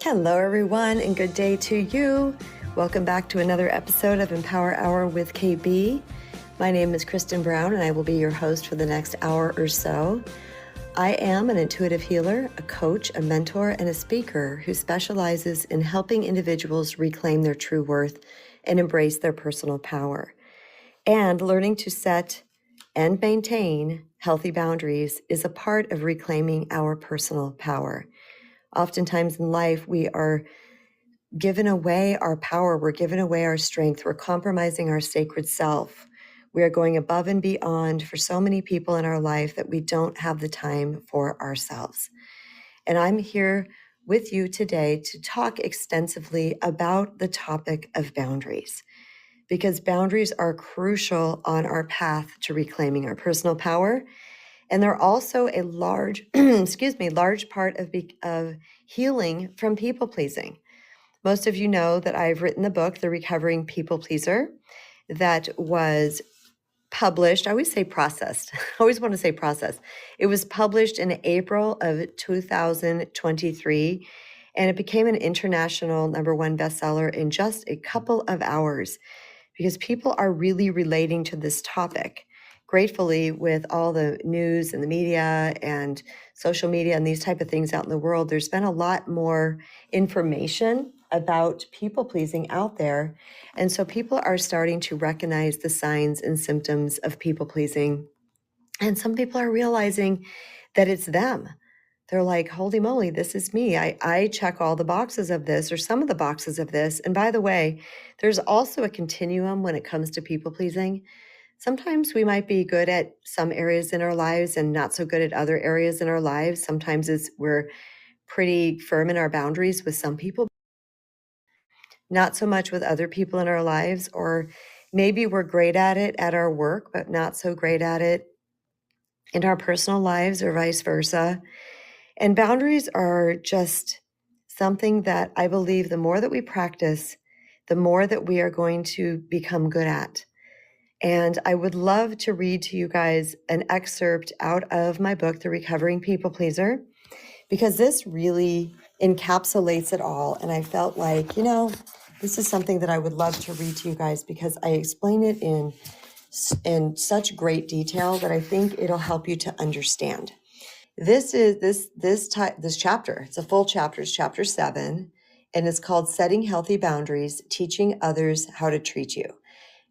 Hello, everyone, and good day to you. Welcome back to another episode of Empower Hour with KB. My name is Kristen Brown, and I will be your host for the next hour or so. I am an intuitive healer, a coach, a mentor, and a speaker who specializes in helping individuals reclaim their true worth and embrace their personal power. And learning to set and maintain healthy boundaries is a part of reclaiming our personal power. Oftentimes in life, we are giving away our power. We're giving away our strength. We're compromising our sacred self. We are going above and beyond for so many people in our life that we don't have the time for ourselves. And I'm here with you today to talk extensively about the topic of boundaries, because boundaries are crucial on our path to reclaiming our personal power. And they're also a large, large part of healing from people pleasing. Most of you know that I've written the book, The Recovering People Pleaser, that was published. I always say processed. I always want to say processed. It was published in April of 2023, and it became an international #1 bestseller in just a couple of hours because people are really relating to this topic. Gratefully, with all the news and the media and social media and these type of things out in the world, there's been a lot more information about people pleasing out there. And so people are starting to recognize the signs and symptoms of people pleasing. And some people are realizing that it's them. They're like, holy moly, this is me. I check all the boxes of this or some of the boxes of this. And by the way, there's also a continuum when it comes to people pleasing. Sometimes we might be good at some areas in our lives and not so good at other areas in our lives. Sometimes we're pretty firm in our boundaries with some people, not so much with other people in our lives, or maybe we're great at it at our work, but not so great at it in our personal lives or vice versa. And boundaries are just something that I believe the more that we practice, the more that we are going to become good at. And I would love to read to you guys an excerpt out of my book, The Recovering People Pleaser, because this really encapsulates it all. And I felt like, this is something that I would love to read to you guys because I explain it in such great detail that I think it'll help you to understand. This is this chapter. It's a full chapter. It's chapter 7, and it's called Setting Healthy Boundaries, Teaching Others How to Treat You.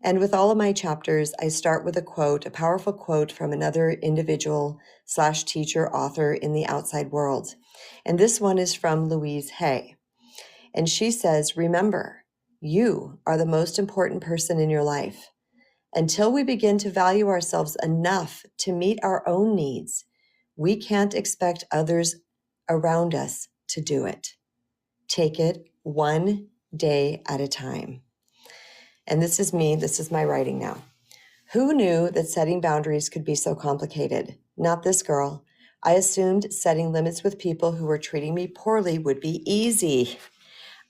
And with all of my chapters, I start with a quote, a powerful quote from another individual/teacher author in the outside world. And this one is from Louise Hay. And she says, remember, you are the most important person in your life. Until we begin to value ourselves enough to meet our own needs, we can't expect others around us to do it. Take it one day at a time. And this is me. This is my writing now. Who knew that setting boundaries could be so complicated? Not this girl. I assumed setting limits with people who were treating me poorly would be easy.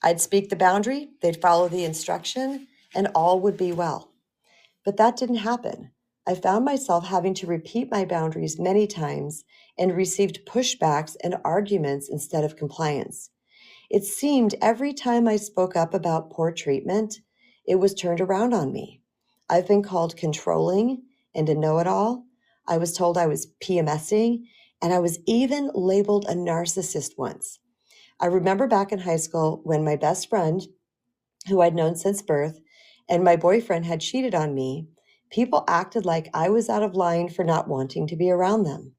I'd speak the boundary, they'd follow the instruction, and all would be well. But that didn't happen. I found myself having to repeat my boundaries many times and received pushbacks and arguments instead of compliance. It seemed every time I spoke up about poor treatment, it was turned around on me. I've been called controlling and a know-it-all. I was told I was PMSing, and I was even labeled a narcissist once. I remember back in high school when my best friend, who I'd known since birth, and my boyfriend had cheated on me, people acted like I was out of line for not wanting to be around them.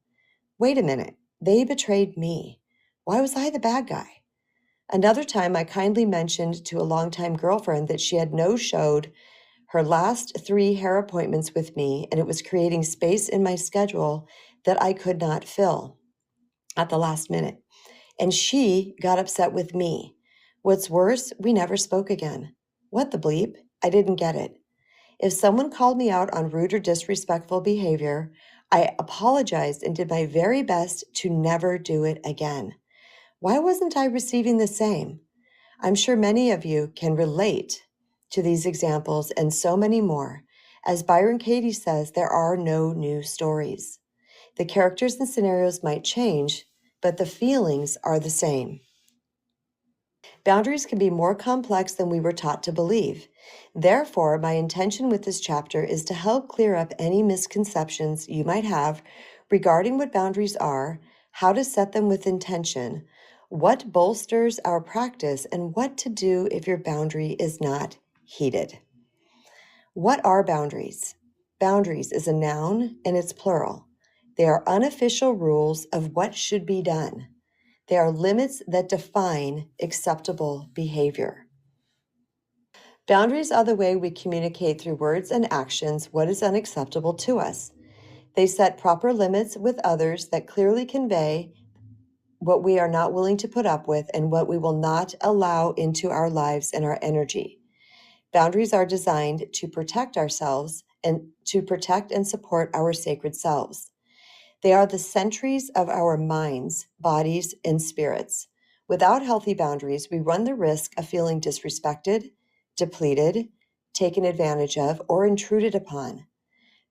Wait a minute, they betrayed me. Why was I the bad guy? Another time, I kindly mentioned to a longtime girlfriend that she had no-showed her last 3 hair appointments with me, and it was creating space in my schedule that I could not fill at the last minute. And she got upset with me. What's worse, we never spoke again. What the bleep? I didn't get it. If someone called me out on rude or disrespectful behavior, I apologized and did my very best to never do it again. Why wasn't I receiving the same? I'm sure many of you can relate to these examples and so many more. As Byron Katie says, there are no new stories. The characters and scenarios might change, but the feelings are the same. Boundaries can be more complex than we were taught to believe. Therefore, my intention with this chapter is to help clear up any misconceptions you might have regarding what boundaries are, how to set them with intention, what bolsters our practice, and what to do if your boundary is not heeded. What are boundaries? Boundaries is a noun and it's plural. They are unofficial rules of what should be done. They are limits that define acceptable behavior. Boundaries are the way we communicate through words and actions what is unacceptable to us. They set proper limits with others that clearly convey what we are not willing to put up with and what we will not allow into our lives and our energy. Boundaries are designed to protect ourselves and to protect and support our sacred selves. They are the sentries of our minds, bodies, and spirits. Without healthy boundaries, we run the risk of feeling disrespected, depleted, taken advantage of, or intruded upon.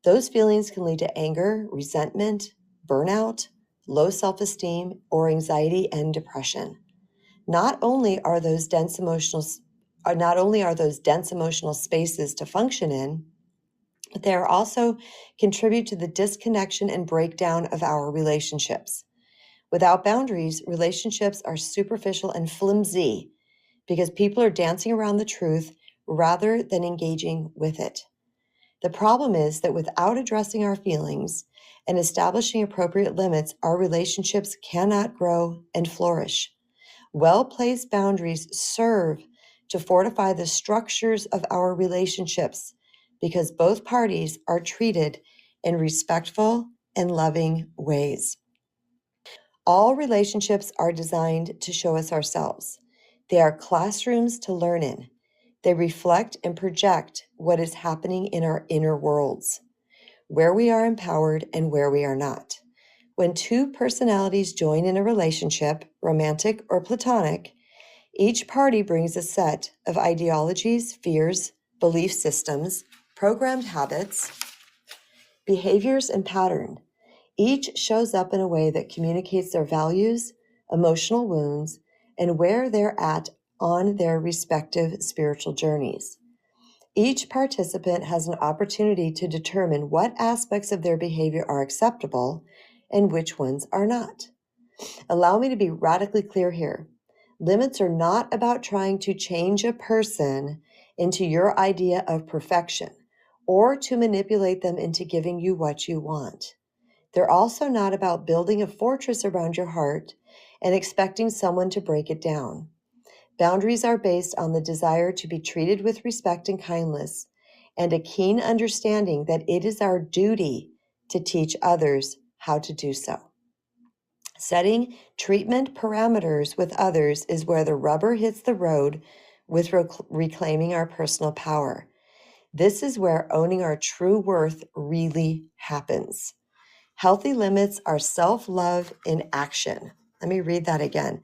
Those feelings can lead to anger, resentment, burnout, low self-esteem, or anxiety and depression. Not only are those dense emotional spaces to function in, but they are also contribute to the disconnection and breakdown of our relationships. Without boundaries, relationships are superficial and flimsy because people are dancing around the truth rather than engaging with it. The problem is that without addressing our feelings and establishing appropriate limits, our relationships cannot grow and flourish. Well-placed boundaries serve to fortify the structures of our relationships because both parties are treated in respectful and loving ways. All relationships are designed to show us ourselves. They are classrooms to learn in. They reflect and project what is happening in our inner worlds, where we are empowered and where we are not. When two personalities join in a relationship, romantic or platonic, each party brings a set of ideologies, fears, belief systems, programmed habits, behaviors, and patterns. Each shows up in a way that communicates their values, emotional wounds, and where they're at on their respective spiritual journeys. Each participant has an opportunity to determine what aspects of their behavior are acceptable and which ones are not. Allow me to be radically clear here. Limits are not about trying to change a person into your idea of perfection or to manipulate them into giving you what you want. They're also not about building a fortress around your heart and expecting someone to break it down. Boundaries are based on the desire to be treated with respect and kindness and a keen understanding that it is our duty to teach others how to do so. Setting treatment parameters with others is where the rubber hits the road with reclaiming our personal power. This is where owning our true worth really happens. Healthy limits are self-love in action. Let me read that again.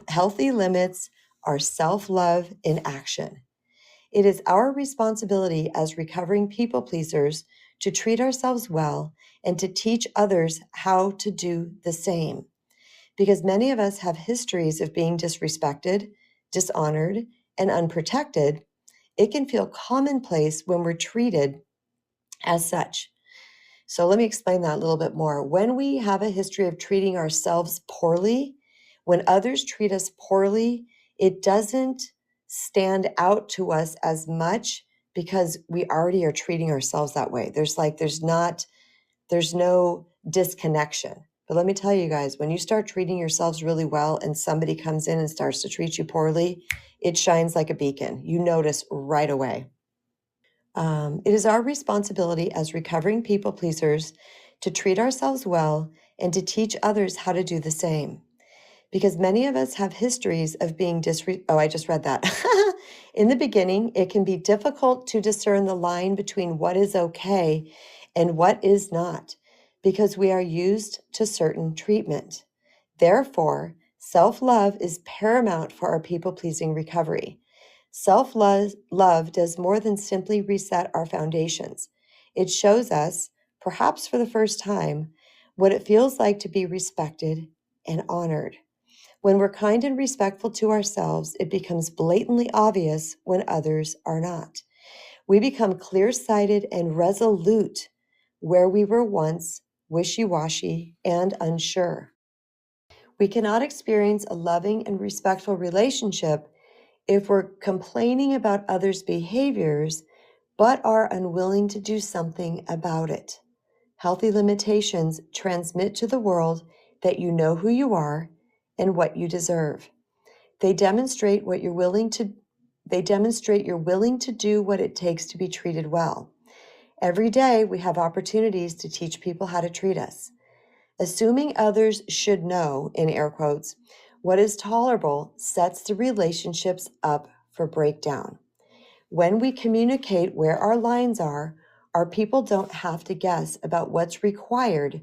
Healthy limits are self-love in action. It is our responsibility as recovering people pleasers to treat ourselves well and to teach others how to do the same. Because many of us have histories of being disrespected, dishonored, and unprotected, it can feel commonplace when we're treated as such. So let me explain that a little bit more. When we have a history of treating ourselves poorly, when others treat us poorly, it doesn't stand out to us as much because we already are treating ourselves that way. There's no disconnection. But let me tell you guys, when you start treating yourselves really well and somebody comes in and starts to treat you poorly, it shines like a beacon. You notice right away. It is our responsibility as recovering people pleasers to treat ourselves well and to teach others how to do the same. Because many of us have histories of being I just read that. In the beginning, it can be difficult to discern the line between what is okay and what is not, because we are used to certain treatment. Therefore, self-love is paramount for our people-pleasing recovery. Self-love does more than simply reset our foundations. It shows us, perhaps for the first time, what it feels like to be respected and honored. When we're kind and respectful to ourselves, it becomes blatantly obvious when others are not. We become clear-sighted and resolute where we were once wishy-washy and unsure. We cannot experience a loving and respectful relationship if we're complaining about others' behaviors but are unwilling to do something about it. Healthy limitations transmit to the world that you know who you are and what you deserve. They demonstrate you're willing to do what it takes to be treated well. Every day we have opportunities to teach people how to treat us. Assuming others should know, in air quotes, what is tolerable sets the relationships up for breakdown. When we communicate where our lines are, our people don't have to guess about what's required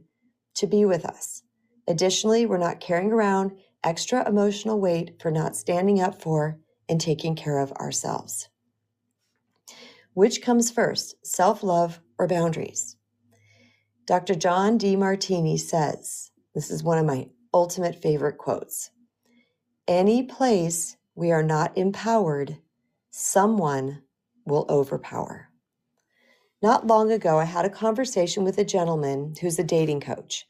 to be with us. Additionally, we're not carrying around extra emotional weight for not standing up for and taking care of ourselves. Which comes first, self-love or boundaries? Dr. John Demartini says, this is one of my ultimate favorite quotes, "Any place we are not empowered, someone will overpower." Not long ago, I had a conversation with a gentleman who's a dating coach.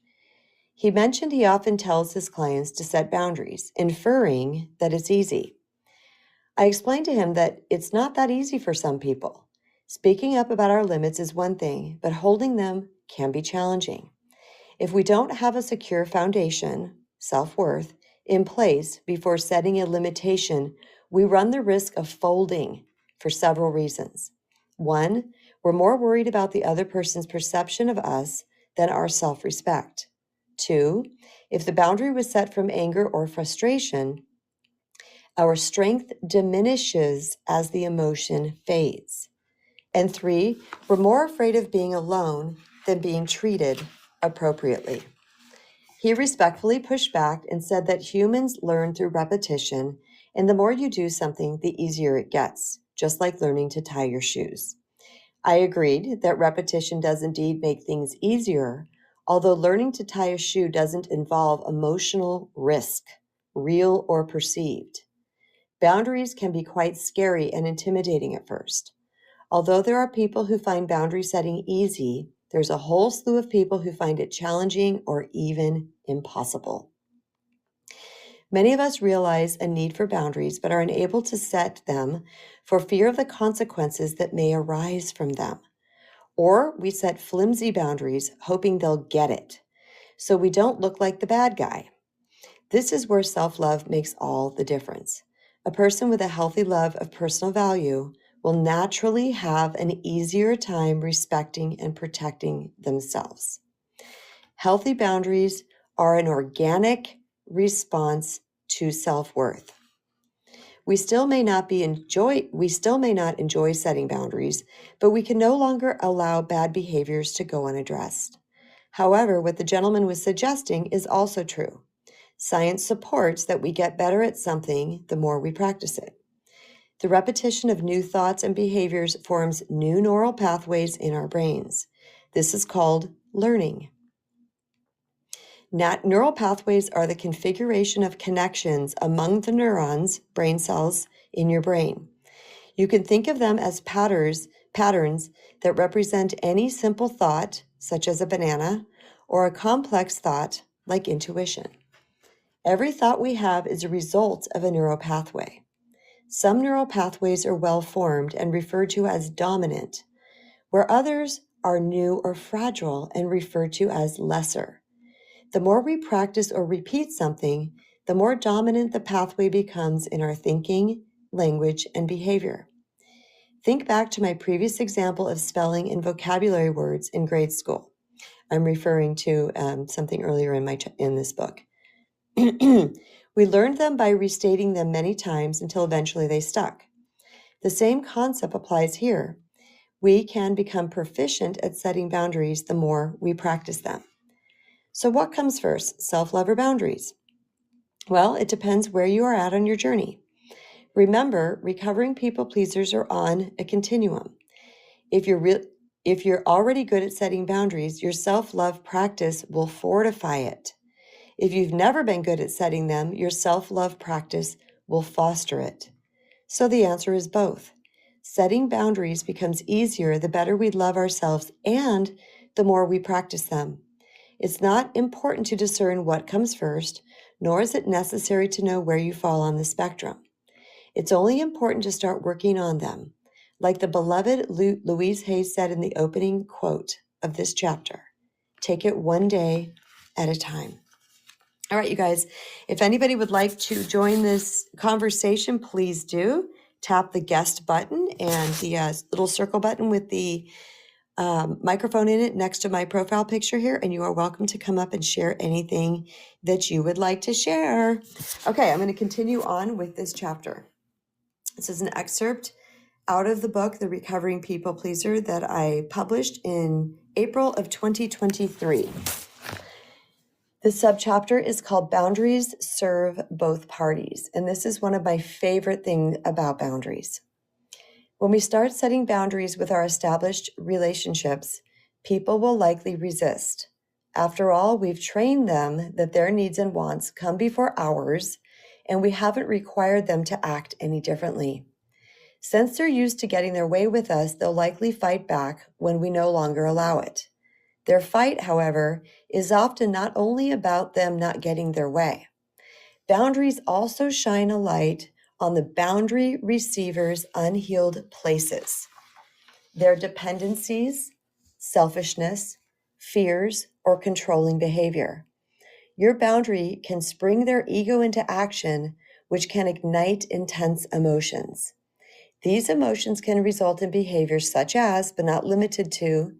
He mentioned he often tells his clients to set boundaries, inferring that it's easy. I explained to him that it's not that easy for some people. Speaking up about our limits is one thing, but holding them can be challenging. If we don't have a secure foundation, self-worth, in place before setting a limitation, we run the risk of folding for several reasons. One, we're more worried about the other person's perception of us than our self-respect. Two, if the boundary was set from anger or frustration, our strength diminishes as the emotion fades. And three, we're more afraid of being alone than being treated appropriately. He respectfully pushed back and said that humans learn through repetition, and the more you do something, the easier it gets, just like learning to tie your shoes. I agreed that repetition does indeed make things easier, although learning to tie a shoe doesn't involve emotional risk, real or perceived. Boundaries can be quite scary and intimidating at first. Although there are people who find boundary setting easy, there's a whole slew of people who find it challenging or even impossible. Many of us realize a need for boundaries but are unable to set them for fear of the consequences that may arise from them. Or we set flimsy boundaries hoping they'll get it, so we don't look like the bad guy. This is where self-love makes all the difference. A person with a healthy love of personal value will naturally have an easier time respecting and protecting themselves. Healthy boundaries are an organic response to self-worth. We still may not enjoy setting boundaries, but we can no longer allow bad behaviors to go unaddressed. However, what the gentleman was suggesting is also true. Science supports that we get better at something the more we practice it. The repetition of new thoughts and behaviors forms new neural pathways in our brains. This is called learning. Neural pathways are the configuration of connections among the neurons, brain cells, in your brain. You can think of them as patterns that represent any simple thought, such as a banana, or a complex thought, like intuition. Every thought we have is a result of a neural pathway. Some neural pathways are well formed and referred to as dominant, where others are new or fragile and referred to as lesser. The more we practice or repeat something, the more dominant the pathway becomes in our thinking, language, and behavior. Think back to my previous example of spelling and vocabulary words in grade school. I'm referring to something earlier in this book. We learned them by restating them many times until eventually they stuck. The same concept applies here. We can become proficient at setting boundaries the more we practice them. So what comes first, self-love or boundaries? Well, it depends where you are at on your journey. Remember, recovering people pleasers are on a continuum. If you're already good at setting boundaries, your self-love practice will fortify it. If you've never been good at setting them, your self-love practice will foster it. So the answer is both. Setting boundaries becomes easier the better we love ourselves and the more we practice them. It's not important to discern what comes first, nor is it necessary to know where you fall on the spectrum. It's only important to start working on them. Like the beloved Louise Hay said in the opening quote of this chapter, take it one day at a time. All right, you guys, if anybody would like to join this conversation, please do. Tap the guest button and the little circle button with the microphone in it next to my profile picture here, and you are welcome to come up and share anything that you would like to share. Okay, I'm going to continue on with this chapter. This is an excerpt out of the book, The Recovering People Pleaser, that I published in April of 2023. The subchapter is called Boundaries Serve Both Parties, and this is one of my favorite things about boundaries. When we start setting boundaries with our established relationships, people will likely resist. After all, we've trained them that their needs and wants come before ours, and we haven't required them to act any differently. Since they're used to getting their way with us, they'll likely fight back when we no longer allow it. Their fight, however, is often not only about them not getting their way. Boundaries also shine a light on the boundary receiver's unhealed places, their dependencies, selfishness, fears, or controlling behavior. Your boundary can spring their ego into action, which can ignite intense emotions. These emotions can result in behaviors such as, but not limited to,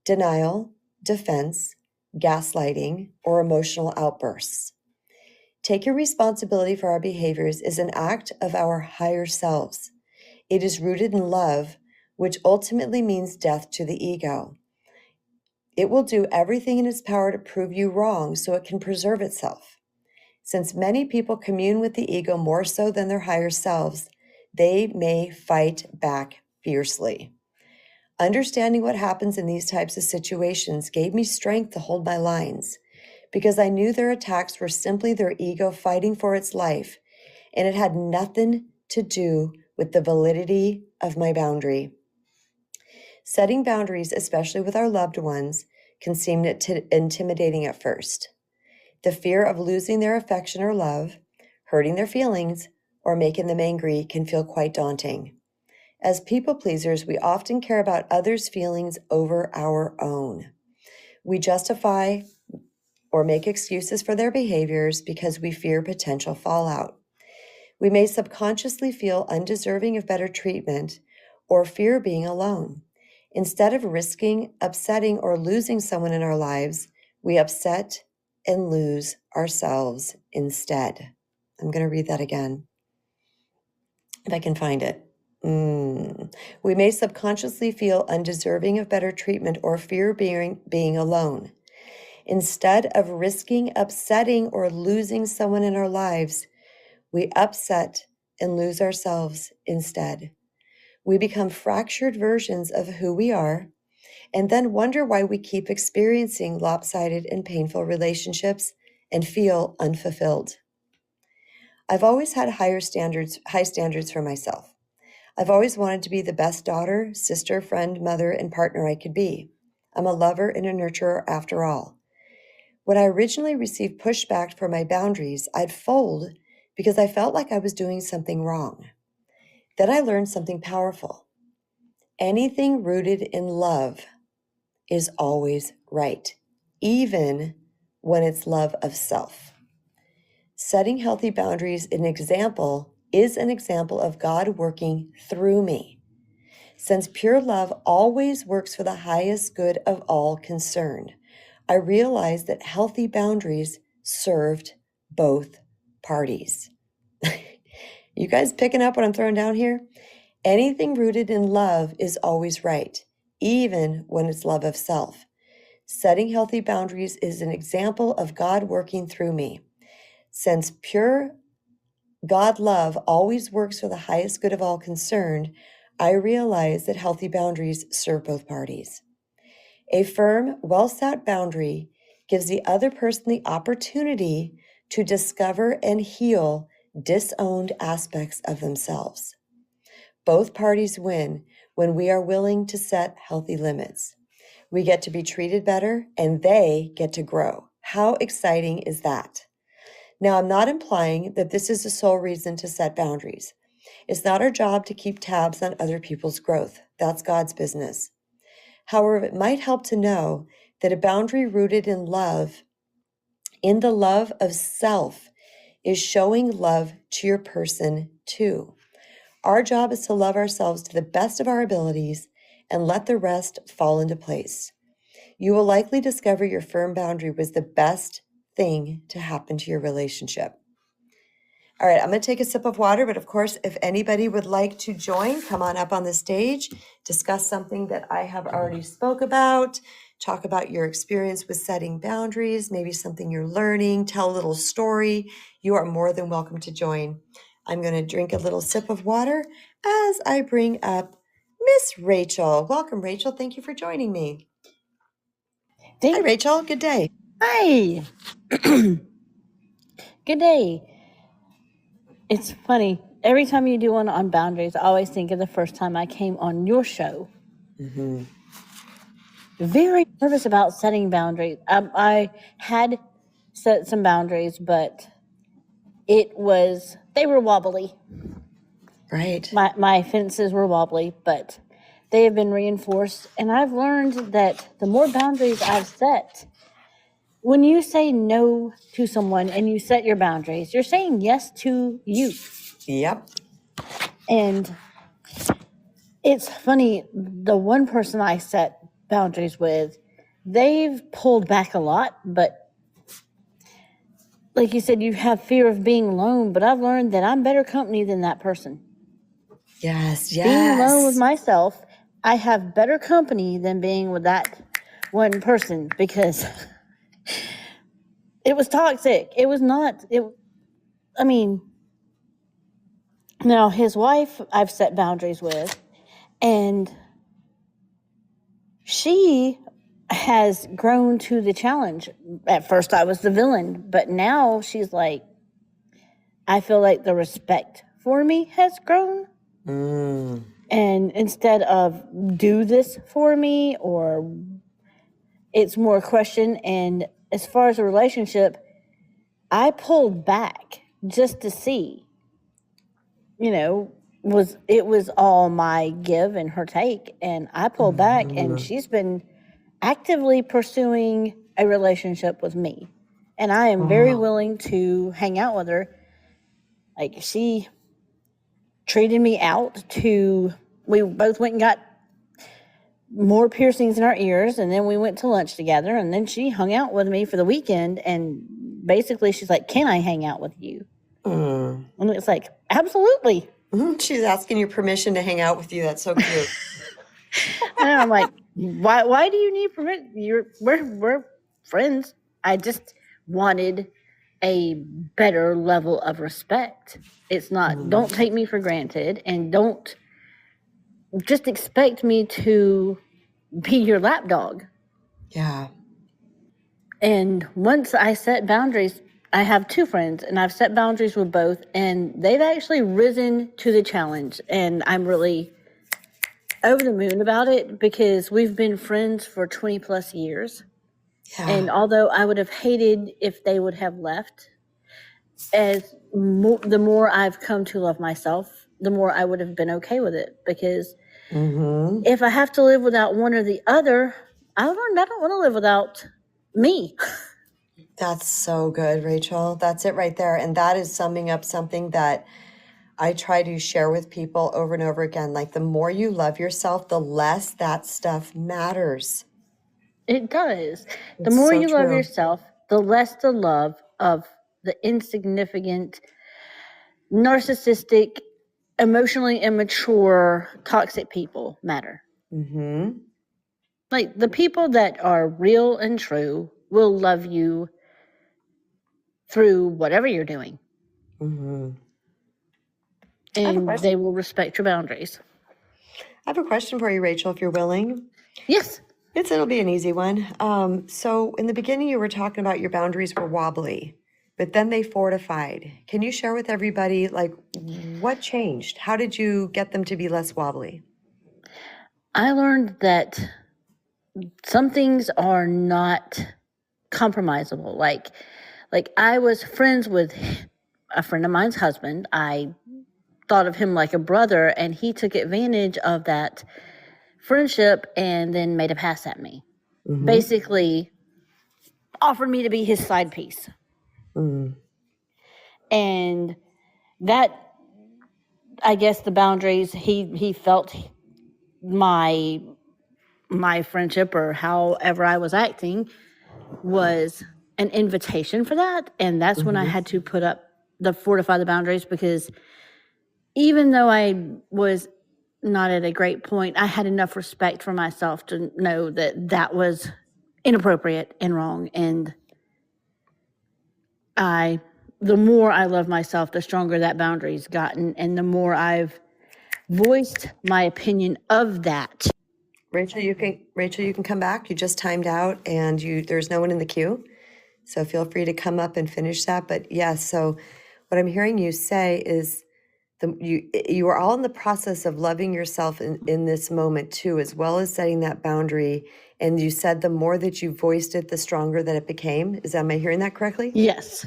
denial, defense, gaslighting, or emotional outbursts. Taking responsibility for our behaviors is an act of our higher selves. It is rooted in love, which ultimately means death to the ego. It will do everything in its power to prove you wrong so it can preserve itself. Since many people commune with the ego more so than their higher selves, they may fight back fiercely. Understanding what happens in these types of situations gave me strength to hold my lines, because I knew their attacks were simply their ego fighting for its life, and it had nothing to do with the validity of my boundary. Setting boundaries, especially with our loved ones, can seem intimidating at first. The fear of losing their affection or love, hurting their feelings, or making them angry can feel quite daunting. As people pleasers, we often care about others' feelings over our own. We justify or make excuses for their behaviors because we fear potential fallout. We may subconsciously feel undeserving of better treatment or fear being alone. Instead of risking upsetting or losing someone in our lives, we upset and lose ourselves instead. I'm going to read that again, if I can find it. We may subconsciously feel undeserving of better treatment or fear being alone. Instead of risking upsetting or losing someone in our lives, we upset and lose ourselves instead. We become fractured versions of who we are and then wonder why we keep experiencing lopsided and painful relationships and feel unfulfilled. I've always had high standards for myself. I've always wanted to be the best daughter, sister, friend, mother, and partner I could be. I'm a lover and a nurturer after all. When I originally received pushback for my boundaries, I'd fold because I felt like I was doing something wrong. Then I learned something powerful. Anything rooted in love is always right, even when it's love of self. Setting healthy boundaries is an example of God working through me. Since pure love always works for the highest good of all concerned, I realized that healthy boundaries served both parties. You guys picking up what I'm throwing down here? Anything rooted in love is always right, even when it's love of self. Setting healthy boundaries is an example of God working through me. Since pure God love always works for the highest good of all concerned, I realize that healthy boundaries serve both parties. A firm, well-set boundary gives the other person the opportunity to discover and heal disowned aspects of themselves. Both parties win when we are willing to set healthy limits. We get to be treated better and they get to grow. How exciting is that? Now, I'm not implying that this is the sole reason to set boundaries. It's not our job to keep tabs on other people's growth. That's God's business. However, it might help to know that a boundary rooted in love, in the love of self, is showing love to your person too. Our job is to love ourselves to the best of our abilities and let the rest fall into place. You will likely discover your firm boundary was the best thing to happen to your relationship. All right, I'm going to take a sip of water, but of course, if anybody would like to join, come on up on the stage, discuss something that I have already spoke about, talk about your experience with setting boundaries, maybe something you're learning, tell a little story. You are more than welcome to join. I'm going to drink a little sip of water as I bring up Miss Rachel. Welcome, Rachel. Thank you for joining me. Hi, Rachel. Good day. Hi. Good day. It's funny. Every time you do one on boundaries, I always think of the first time I came on your show. Mm-hmm. Very nervous about setting boundaries. I had set some boundaries, but they were wobbly. Right. My fences were wobbly, but they have been reinforced. And I've learned that the more boundaries I've set, when you say no to someone and you set your boundaries, you're saying yes to you. Yep. And it's funny, the one person I set boundaries with, they've pulled back a lot, but like you said, you have fear of being alone, but I've learned that I'm better company than that person. Yes. Being alone with myself, I have better company than being with that one person because it was toxic. It was not, now his wife I've set boundaries with, and she has grown to the challenge. At first I was the villain, but now she's like, I feel like the respect for me has grown. And instead of do this for me, or it's more a question. And as far as a relationship, I pulled back just to see, it was all my give and her take. And I pulled back, and she's been actively pursuing a relationship with me. And I am very willing to hang out with her. Like, she treated me out we both went and got more piercings in our ears, and then we went to lunch together, and then she hung out with me for the weekend, and basically she's like, can I hang out with you? And it's like, absolutely. She's asking your permission to hang out with you. That's so cute. And I'm like, why do you need permission? We're friends. I just wanted a better level of respect. It's not, don't take me for granted, and don't just expect me to be your lapdog. Yeah. And once I set boundaries, I have two friends, and I've set boundaries with both, and they've actually risen to the challenge. And I'm really over the moon about it, because we've been friends for 20 plus years. Yeah. And although I would have hated if they would have left, the more I've come to love myself, the more I would have been okay with it. Because if I have to live without one or the other, I learned I don't want to live without me. That's so good, Rachel. That's it right there. And that is summing up something that I try to share with people over and over again. Like, the more you love yourself, the less that stuff matters. It does. The more you love yourself, the less the love of the insignificant, narcissistic, emotionally immature, toxic people matter. Like, the people that are real and true will love you through whatever you're doing. And they will respect your boundaries. I have a question for you, Rachel, if you're willing. Yes. It'll be an easy one. So in the beginning, you were talking about your boundaries were wobbly, but then they fortified. Can you share with everybody, like, what changed? How did you get them to be less wobbly? I learned that some things are not compromisable. Like I was friends with a friend of mine's husband. I thought of him like a brother, and he took advantage of that friendship and then made a pass at me. Basically offered me to be his side piece. And that, I guess, the boundaries, he felt my friendship, or however I was acting, was an invitation for that. And that's when I had to fortify the boundaries, because even though I was not at a great point, I had enough respect for myself to know that that was inappropriate and wrong. And the more I love myself, the stronger that boundary's gotten, and the more I've voiced my opinion of that. Rachel, you can come back. You just timed out, and there's no one in the queue, so feel free to come up and finish that. But yes, so what I'm hearing you say is you are all in the process of loving yourself in this moment too, as well as setting that boundary. And you said the more that you voiced it, the stronger that it became. Am I hearing that correctly? Yes.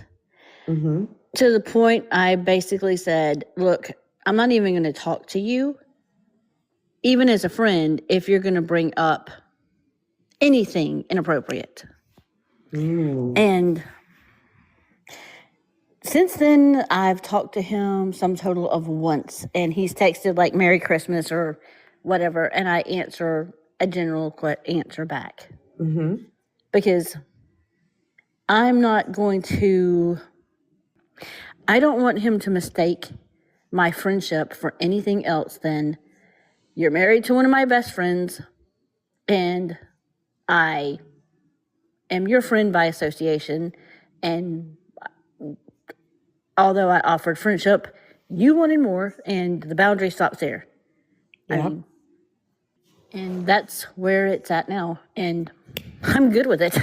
To the point I basically said, look, I'm not even going to talk to you, even as a friend, if you're going to bring up anything inappropriate. And since then, I've talked to him some total of once, and he's texted like Merry Christmas or whatever, and I answer a general answer back. Because I don't want him to mistake my friendship for anything else than, you're married to one of my best friends, and I am your friend by association, and although I offered friendship, you wanted more, and the boundary stops there. Yep. And that's where it's at now, and I'm good with it.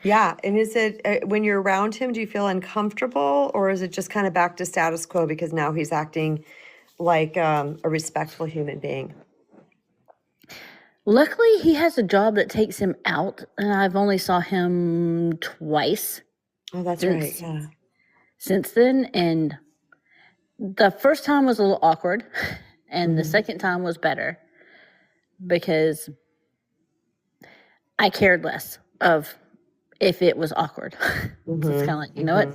Yeah. And is it, when you're around him, do you feel uncomfortable, or is it just kind of back to status quo because now he's acting like a respectful human being? Luckily, he has a job that takes him out, and I've only saw him twice. Oh, that's right. Yeah. Since then, and the first time was a little awkward, and the second time was better, because I cared less of if it was awkward. So it's kind of like, you know what?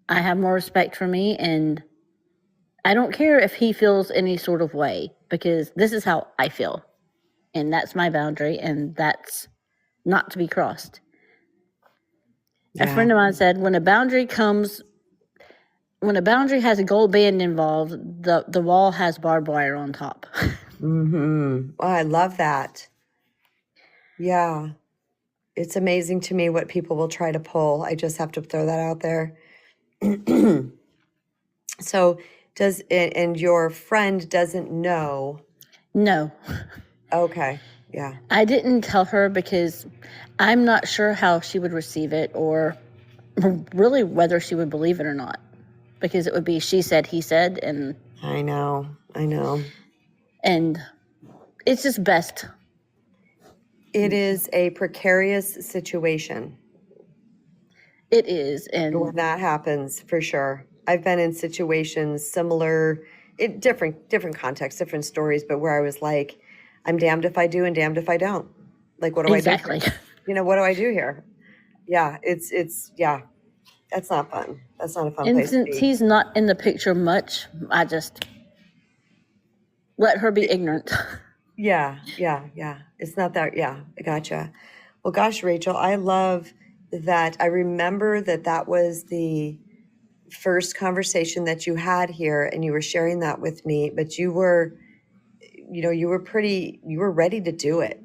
I have more respect for me, and I don't care if he feels any sort of way, because this is how I feel, and that's my boundary, and that's not to be crossed. A friend of mine said, when a boundary has a gold band involved, the wall has barbed wire on top. Oh, I love that. Yeah. It's amazing to me what people will try to pull. I just have to throw that out there. So and your friend doesn't know? No. Okay. Yeah. I didn't tell her because I'm not sure how she would receive it, or really whether she would believe it or not, because it would be she said, he said, and I know. And it's just best. It is a precarious situation. It is. And when that happens, for sure. I've been in situations similar, in different contexts, different stories, but where I was like, I'm damned if I do and damned if I don't. Like, what do exactly. I do? What do I do here? Yeah, that's not fun. That's not a fun place to be. And since he's not in the picture much, I just let her be ignorant. Yeah. It's not that, I gotcha. Well, gosh, Rachel, I love that. I remember that was the first conversation that you had here, and you were sharing that with me, but you were ready to do it.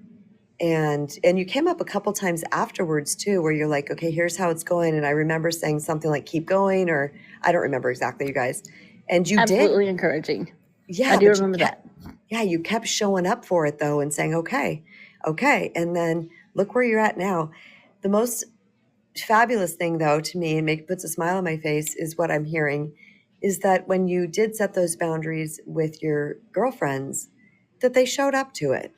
And you came up a couple times afterwards too, where you're like, okay, here's how it's going. And I remember saying something like, keep going, or I don't remember exactly, you guys. And you absolutely did. Encouraging. Yeah. I do remember that. Yeah. You kept showing up for it though, and saying, okay, Okay. And then look where you're at now. The most fabulous thing, though, to me, and puts a smile on my face, is what I'm hearing is that when you did set those boundaries with your girlfriends, that they showed up to it.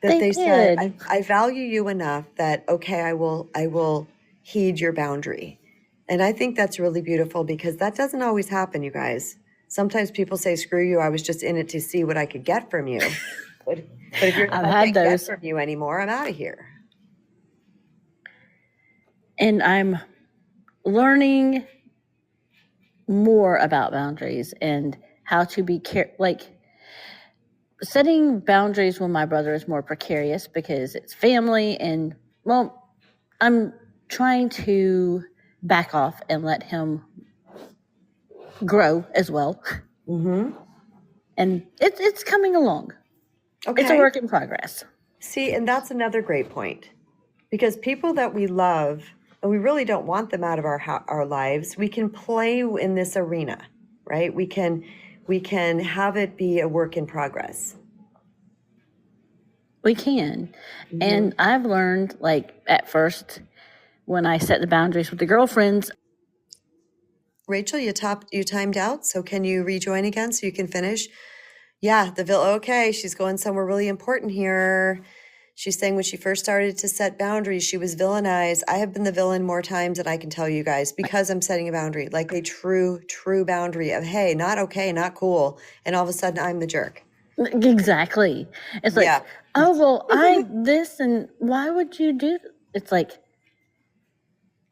That They they said, did. I value you enough that, okay, I will heed your boundary. And I think that's really beautiful because that doesn't always happen, you guys. Sometimes people say, screw you, I was just in it to see what I could get from you. But if you're, if I've I had can't get those. from you anymore, I'm out of here. And I'm learning more about boundaries and how to be like setting boundaries when my brother is more precarious because it's family and, well, I'm trying to back off and let him grow as well. Mm-hmm. And it's coming along. Okay. It's a work in progress. See, and that's another great point. Because people that we love, and we really don't want them out of our lives, we can play in this arena, right? We can have it be a work in progress. We can. Mm-hmm. And I've learned, like, at first, when I set the boundaries with the girlfriends. Rachel, you timed out, so can you rejoin again so you can finish? Yeah, okay, she's going somewhere really important here. She's saying when she first started to set boundaries, she was villainized. I have been the villain more times than I can tell you guys because I'm setting a boundary, like a true boundary of, hey, not okay, not cool. And all of a sudden I'm the jerk. Exactly. It's like, oh, well, this, and why would you do? It's like,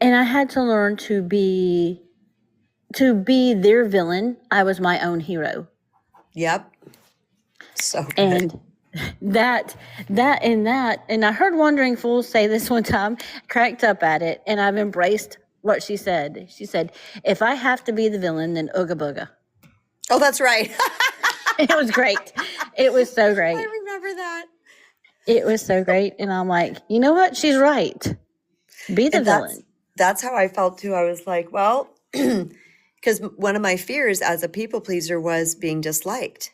and I had to learn to be their villain. I was my own hero. Yep. So good. And that, and I heard Wandering Fools say this one time, cracked up at it, and I've embraced what she said. She said, if I have to be the villain, then ooga booga. Oh, that's right. It was great. It was so great. I remember that. It was so great. And I'm like, you know what? She's right. Be the villain. That's how I felt too. I was like, well, because one of my fears as a people pleaser was being disliked.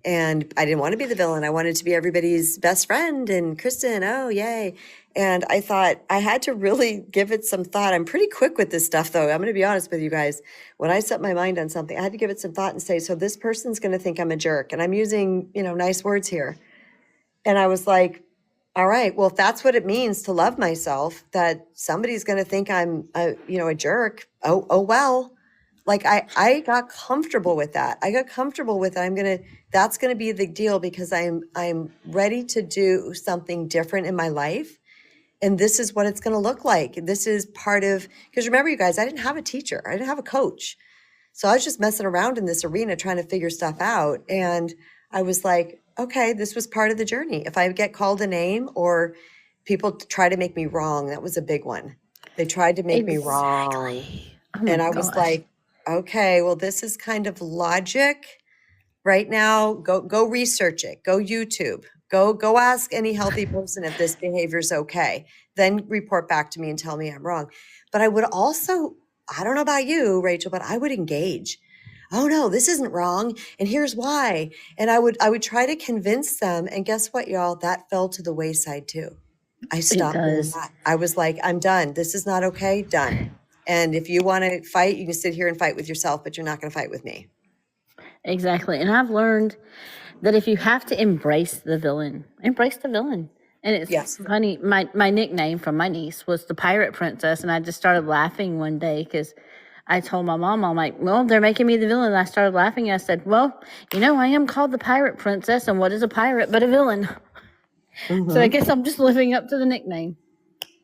And I didn't want to be the villain. I wanted to be everybody's best friend and Kristen, oh, yay. And I thought I had to really give it some thought. I'm pretty quick with this stuff, though. I'm going to be honest with you guys. When I set my mind on something, I had to give it some thought and say, so this person's going to think I'm a jerk. And I'm using, nice words here. And I was like, all right, well, if that's what it means to love myself, that somebody's going to think I'm a jerk. Oh, well. Like I got comfortable with that. That's going to be the deal because I'm ready to do something different in my life. And this is what it's going to look like. This is part of, because remember you guys, I didn't have a teacher. I didn't have a coach. So I was just messing around in this arena trying to figure stuff out. And I was like, okay, this was part of the journey. If I get called a name or people try to make me wrong, that was a big one. They tried to make me wrong. Oh and I was like, okay, well, this is kind of logic right now. Go research it. Go YouTube. Go ask any healthy person if this behavior is okay. Then report back to me and tell me I'm wrong. But I would also, I don't know about you, Rachel, but I would engage. Oh no, this isn't wrong. And here's why. And I would try to convince them. And guess what, y'all? That fell to the wayside too. I stopped doing that. I was like, I'm done. This is not okay. Done. And if you want to fight, you can sit here and fight with yourself, but you're not going to fight with me. Exactly. And I've learned that if you have to embrace the villain, embrace the villain. And it's funny. My nickname from my niece was the Pirate Princess. And I just started laughing one day because I told my mom, I'm like, well, they're making me the villain. And I started laughing. And I said, well, I am called the Pirate Princess. And what is a pirate but a villain? Mm-hmm. So I guess I'm just living up to the nickname.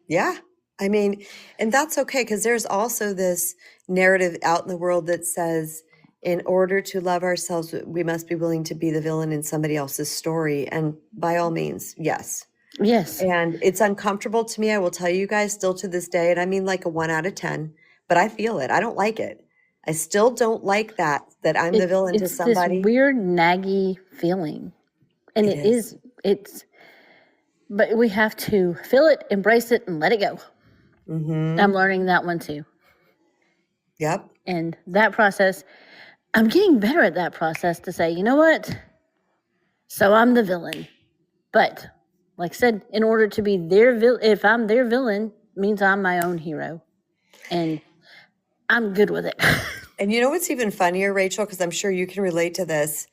Yeah. I mean, and that's okay because there's also this narrative out in the world that says in order to love ourselves, we must be willing to be the villain in somebody else's story. And by all means, yes. Yes. And it's uncomfortable to me. I will tell you guys still to this day, and I mean like a 1 out of 10, but I feel it. I don't like it. I still don't like that I'm the villain to somebody. It's this weird naggy feeling. And it's, but we have to feel it, embrace it, and let it go. Mm-hmm. I'm learning that one too. Yep. And that process, I'm getting better at that process to say, you know what? So I'm the villain. But like I said, in order to be their if I'm their villain, means I'm my own hero, and I'm good with it. And you know what's even funnier, Rachel, because I'm sure you can relate to this.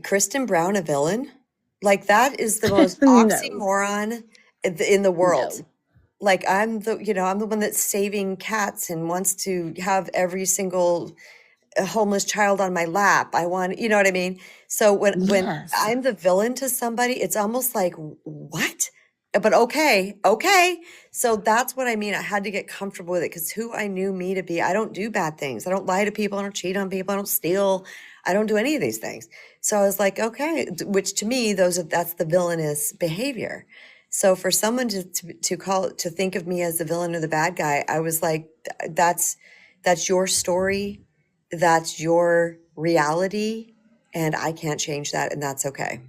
Kristen Brown, a villain? Like, that is the most No, oxymoron in the world. no. Like, I'm the one that's saving cats and wants to have every single a homeless child on my lap. I want, you know what I mean? So when Yes. I'm the villain to somebody, it's almost like, what? But okay, okay. So that's what I mean. I had to get comfortable with it because who I knew me to be, I don't do bad things. I don't lie to people. I don't cheat on people. I don't steal. I don't do any of these things. So I was like, okay, which to me, that's the villainous behavior. So for someone to think of me as the villain or the bad guy, I was like, that's your story, that's your reality, and I can't change that, and that's okay.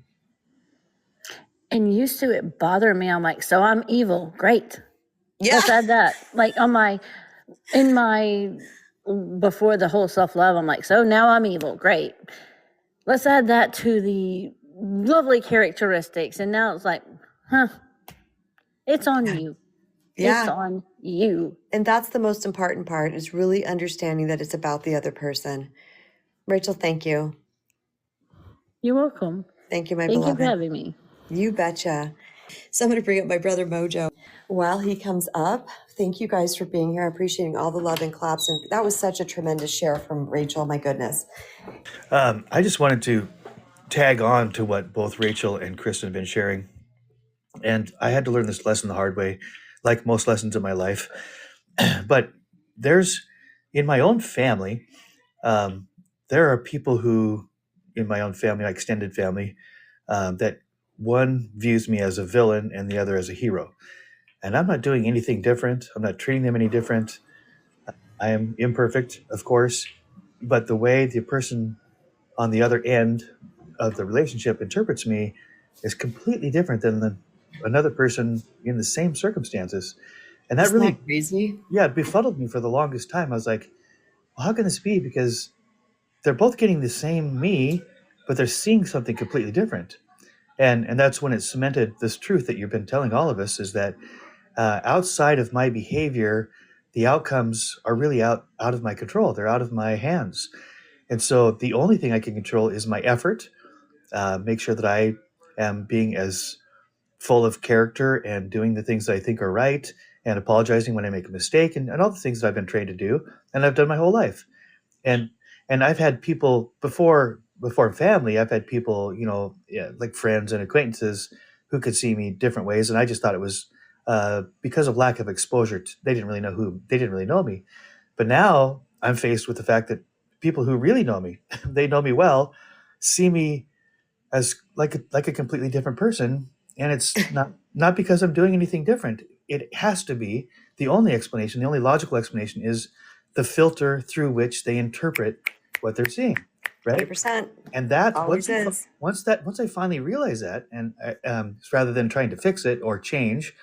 And used to it bother me. I'm like, so I'm evil. Great. Yeah. Let's add that. Like in my before the whole self love, I'm like, so now I'm evil. Great. Let's add that to the lovely characteristics. And now it's like, it's on you. Yeah. It's on you. And that's the most important part, is really understanding that it's about the other person. Rachel, thank you. You're welcome. Thank you, my Thank you beloved. for having me. You betcha. So I'm going to bring up my brother Mojo. While he comes up, thank you guys for being here. Appreciating all the love and claps. And that was such a tremendous share from Rachel. My goodness. I just wanted to tag on to what both Rachel and Kristen have been sharing. And I had to learn this lesson the hard way, like most lessons in my life. But there's, in my own family, there are people who, in my own family, my extended family, that one views me as a villain and the other as a hero. And I'm not doing anything different. I'm not treating them any different. I am imperfect, of course, but the way the person on the other end of the relationship interprets me is completely different than another person in the same circumstances. And that Isn't really, that crazy? yeah, it befuddled me for the longest time. I was like, well, how can this be? Because they're both getting the same me, but they're seeing something completely different. And that's when it cemented this truth that you've been telling all of us, is that outside of my behavior, the outcomes are really out of my control. They're out of my hands. And so the only thing I can control is my effort, make sure that I am being as full of character and doing the things that I think are right, and apologizing when I make a mistake, and all the things that I've been trained to do and I've done my whole life. And I've had people before family, I've had people, yeah, like friends and acquaintances who could see me different ways. And I just thought it was because of lack of exposure. They didn't really know me. But now I'm faced with the fact that people who really know me, they know me well, see me as like a completely different person. And it's not because I'm doing anything different. It has to be, the only explanation, the only logical explanation is the filter through which they interpret what they're seeing, right? 100%. And that Always is. once I finally realize that, and rather than trying to fix it or change,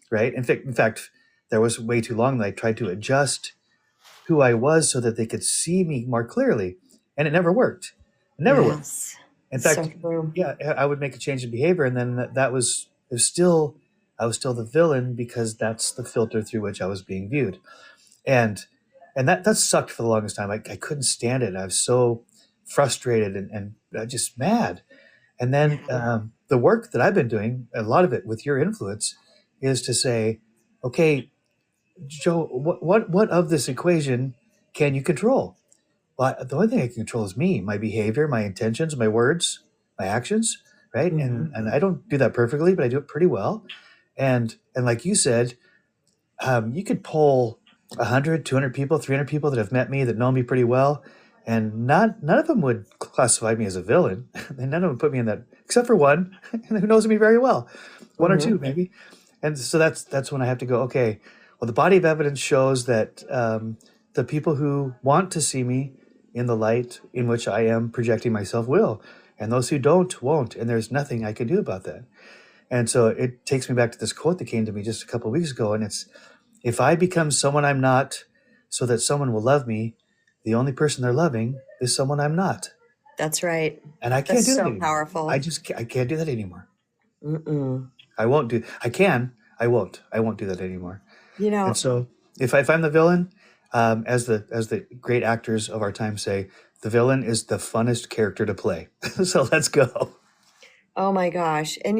right? In fact, there was way too long that I tried to adjust who I was so that they could see me more clearly, and it never worked. It never worked. Yes. In So fact, true. yeah, I would make a change in behavior, and then it was still, I was still the villain because that's the filter through which I was being viewed, and that sucked for the longest time. I couldn't stand it. I was so frustrated and just mad. And then the work that I've been doing, a lot of it with your influence, is to say, okay, Joe, what of this equation can you control? Well, the only thing I can control is me, my behavior, my intentions, my words, my actions, right? Mhm. And I don't do that perfectly, but I do it pretty well. And like you said, you could poll 100, 200 people, 300 people that have met me, that know me pretty well, and none of them would classify me as a villain. And none of them put me in that, except for one who knows me very well, one or two Mhm. maybe. And so that's when I have to go, okay, well, the body of evidence shows that the people who want to see me in the light in which I am projecting myself will, and those who don't won't, and there's nothing I can do about that. And so it takes me back to this quote that came to me just a couple of weeks ago, and it's, if I become someone I'm not so that someone will love me, the only person they're loving is someone I'm not. That's right. And I can't That's do that so anymore. powerful. I can't do that anymore. Mm-mm. I won't do. I can. I won't. I won't do that anymore. You And know, so, if I'm the villain, as the great actors of our time say, the villain is the funnest character to play. So let's go. oh my gosh. And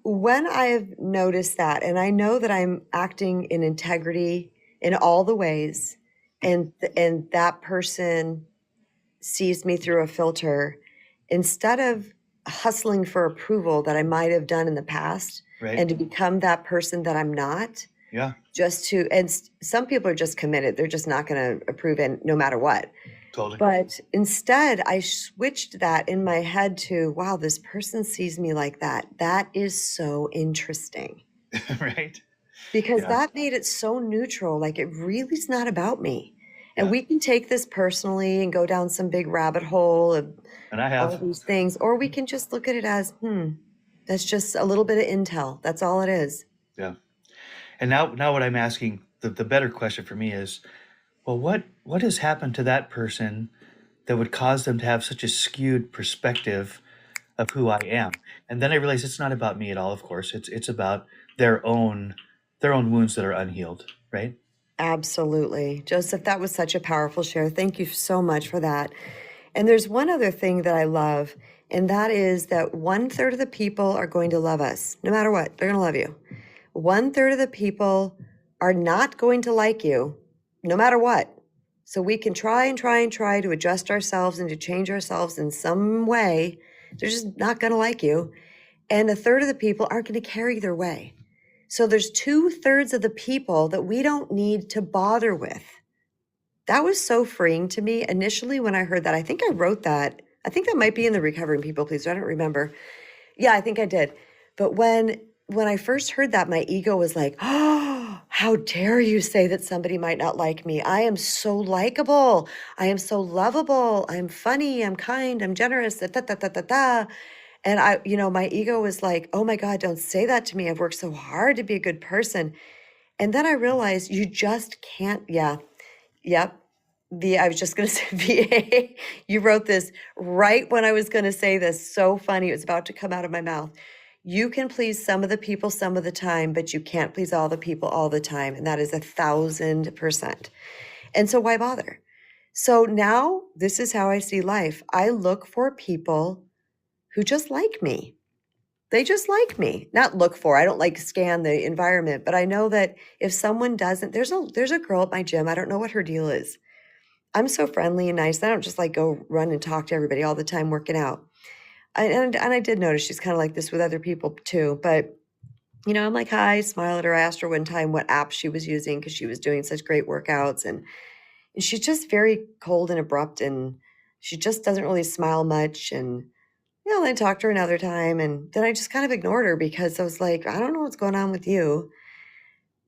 when I have noticed that, and I know that I'm acting in integrity in all the ways, and that person sees me through a filter, instead of hustling for approval that I might have done in the past, Right? and to become that person that I'm not, Yeah. just to, and some people are just committed. They're just not going to approve it no matter what. Totally. But instead, I switched that in my head to, wow, this person sees me like that. That is so interesting, Right. because Yeah. that made it so neutral. Like, it really is not about me. And Yeah. we can take this personally and go down some big rabbit hole of And I all have. these things, or we can just look at it as, that's just a little bit of intel. That's all it is. Yeah. And now what I'm asking, the better question for me is, well, what has happened to that person that would cause them to have such a skewed perspective of who I am? And then I realize it's not about me at all. Of course, it's about their own wounds that are unhealed. Right. Absolutely. Joseph, that was such a powerful share. Thank you so much for that. And there's one other thing that I love, and that is that 1/3 of the people are going to love us, no matter what. They're going to love you. 1/3 of the people are not going to like you, no matter what. So we can try and try and try to adjust ourselves and to change ourselves in some way. They're just not going to like you. And 1/3 of the people aren't going to carry their way. So there's 2/3 of the people that we don't need to bother with. That was so freeing to me initially when I heard that. I think I wrote that. I think that might be in the Recovering People Pleaser. I don't remember. Yeah, I think I did. But when I first heard that, my ego was like, "Oh, how dare you say that somebody might not like me? I am so likable. I am so lovable. I'm funny. I'm kind. I'm generous. Da, da, da, da, da, da." And my ego was like, "Oh my God, don't say that to me. I've worked so hard to be a good person." And then I realized you just can't. Yeah. Yep. I was just going to say, VA, you wrote this right when I was going to say this. So funny. It was about to come out of my mouth. You can please some of the people some of the time, but you can't please all the people all the time. And that is 1,000%. And so why bother? So now this is how I see life. I look for people who just like me. They just like me. Not look for, I don't like scan the environment, but I know that if someone doesn't, there's a girl at my gym. I don't know what her deal is. I'm so friendly and nice. I don't just like go run and talk to everybody all the time working out. And I did notice she's kind of like this with other people too. But I'm like, hi, smile at her. I asked her one time what app she was using because she was doing such great workouts. And she's just very cold and abrupt, and she just doesn't really smile much. And then I talked to her another time, and then I just kind of ignored her because I was like, I don't know what's going on with you,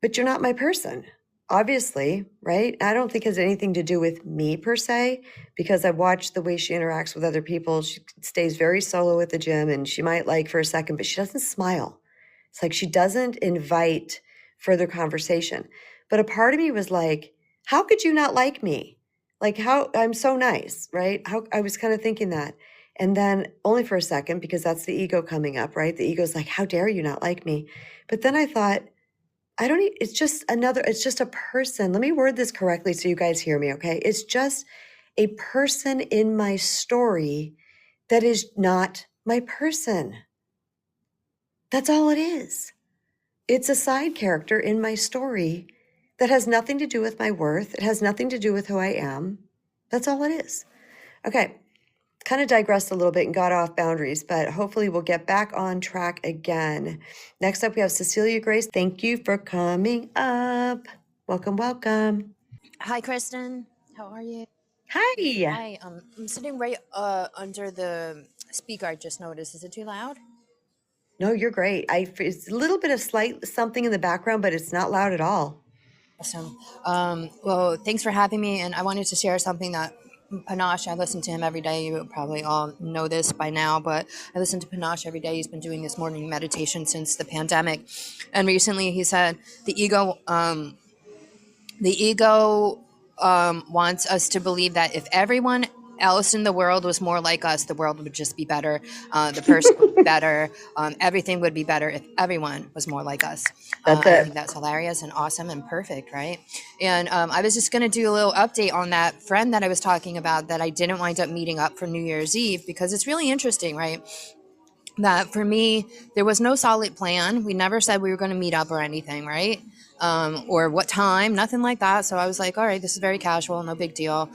but you're not my person, obviously, right? I don't think it has anything to do with me per se, because I've watched the way she interacts with other people. She stays very solo at the gym, and she might like for a second, but she doesn't smile. It's like she doesn't invite further conversation. But a part of me was like, how could you not like me? Like, how I'm so nice, right? How I was kind of thinking that. And then only for a second, because that's the ego coming up, right? The ego's like, how dare you not like me? But then I thought, I don't need, it's just a person. Let me word this correctly so you guys hear me, okay? It's just a person in my story that is not my person. That's all it is. It's a side character in my story that has nothing to do with my worth. It has nothing to do with who I am. That's all it is. Okay, kind of digressed a little bit and got off boundaries, but hopefully we'll get back on track again. Next up, we have Cecilia Grace. Thank you for coming up. Welcome, welcome. Hi, Kristen. How are you? Hi. Hi. I'm sitting right under the speaker. I just noticed. Is it too loud? No, you're great. It's a little bit of slight something in the background, but it's not loud at all. Awesome. Well, thanks for having me. And I wanted to share something that Panache, I listen to him every day. You probably all know this by now, but I listen to Panache every day. He's been doing this morning meditation since the pandemic. And recently he said the ego wants us to believe that if everyone else in the world was more like us, the world would just be better. The person would be better. Everything would be better if everyone was more like us. That's I it. think that's hilarious and awesome and perfect, right? And I was just going to do a little update on that friend that I was talking about that I didn't wind up meeting up for New Year's Eve, because it's really interesting, right? That for me, there was no solid plan. We never said we were going to meet up or anything, right? Or what time, nothing like that. So I was like, all right, this is very casual, no big deal.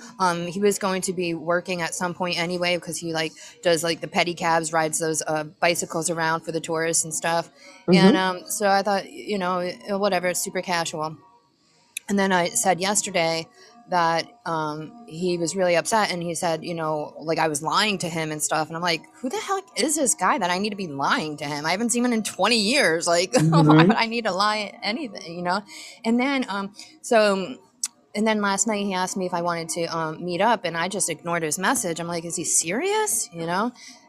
He was going to be working at some point anyway, because he like does like the pedicabs, rides those bicycles around for the tourists and stuff. And Mm-hmm. so I thought, whatever, it's super casual. And then I said yesterday that he was really upset, and he said, like I was lying to him and stuff. And I'm like, who the heck is this guy that I need to be lying to him? I haven't seen him in 20 years. Like, why Mm-hmm. would I need to lie anything? And then, so, and then last night he asked me if I wanted to meet up, and I just ignored his message. I'm like, is he serious?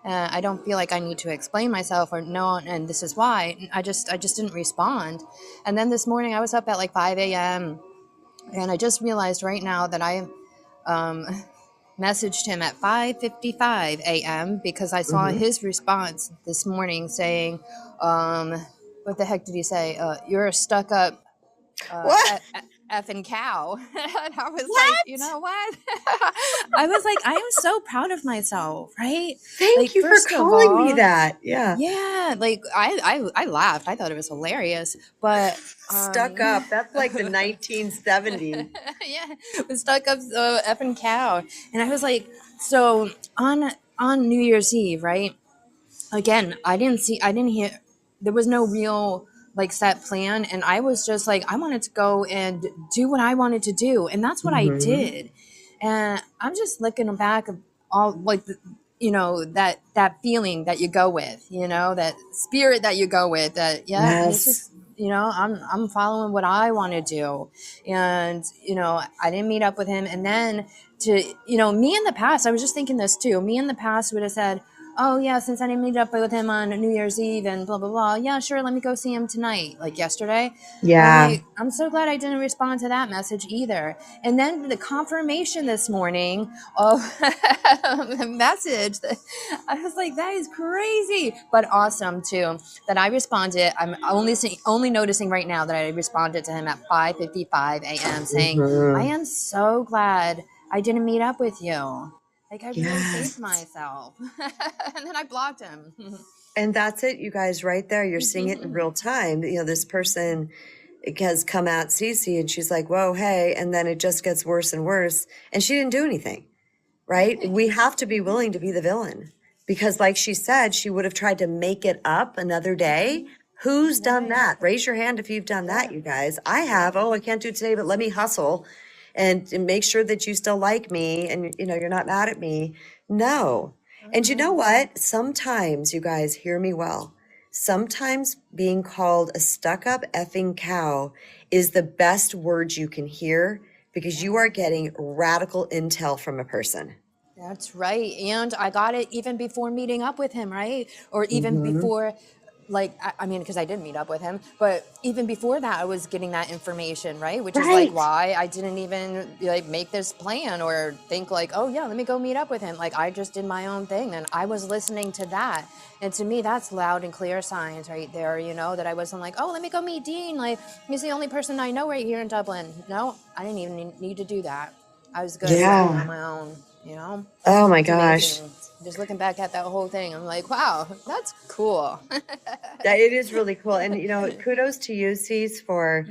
I don't feel like I need to explain myself or no, and this is why. I just didn't respond. And then this morning I was up at like 5 a.m. and I just realized right now that I um, messaged him at 5:55 a.m. because I saw Mm-hmm. his response this morning saying, what the heck did he say? You're a stuck up What? effing cow. And I was like, you What? know what? I was like, I am so proud of myself, right? Thank Like, you for first of calling me all, that. Yeah. yeah, like I laughed. I thought it was hilarious, but Stuck up. That's like the 1970s. yeah, was stuck up effing cow, and I was like, so on New Year's Eve, right? Again, I didn't hear, there was no real like set plan, and I was just like, I wanted to go and do what I wanted to do, and that's what I Mm-hmm. did. And I'm just looking back of all like that feeling that you go with, that spirit that you go with, that yeah, this Yes. is, I'm following what I want to do. And I didn't meet up with him. And then to me in the past, I was just thinking this too, me in the past would have said, oh yeah, since I didn't meet up with him on New Year's Eve and blah blah blah, yeah, sure, let me go see him tonight, like yesterday. But I'm Yeah. like, I'm so glad I didn't respond to that message either. And then the confirmation this morning of the message, that I was like, that is crazy, but awesome too, that I responded. I'm only noticing right now that I responded to him at 5:55 a.m. saying, I Mm-hmm. am so glad I didn't meet up with you. Like, I really hate Yes. myself. And then I blocked him. And that's it, you guys, right there. You're seeing it in real time. This person has come at Cece and she's like, whoa, hey. And then it just gets worse and worse. And she didn't do anything, right? Right. We have to be willing to be the villain because, like she said, she would have tried to make it up another day. Who's done Right. that? Raise your hand if you've done that, Yeah. you guys. I Yeah. have. Oh, I can't do it today, but let me hustle and make sure that you still like me and you're not mad at me. No. And you know what? Sometimes, you guys, hear me well. Sometimes being called a stuck up effing cow is the best word you can hear because you are getting radical intel from a person. That's right. And I got it even before meeting up with him, right? Or even Mm-hmm. before, like, I mean, because I did meet up with him, but even before that, I was getting that information, right? Which is like Right. why I didn't even like make this plan or think like, oh yeah, let me go meet up with him. Like, I just did my own thing and I was listening to that. And to me, that's loud and clear signs right there, that I wasn't like, oh, let me go meet Dean. Like, he's the only person I know right here in Dublin. No, I didn't even need to do that. I was good working on Yeah. my own. Oh my It's gosh. amazing. Just looking back at that whole thing, I'm like, wow, that's cool. It is really cool. And, kudos to you, Cease, for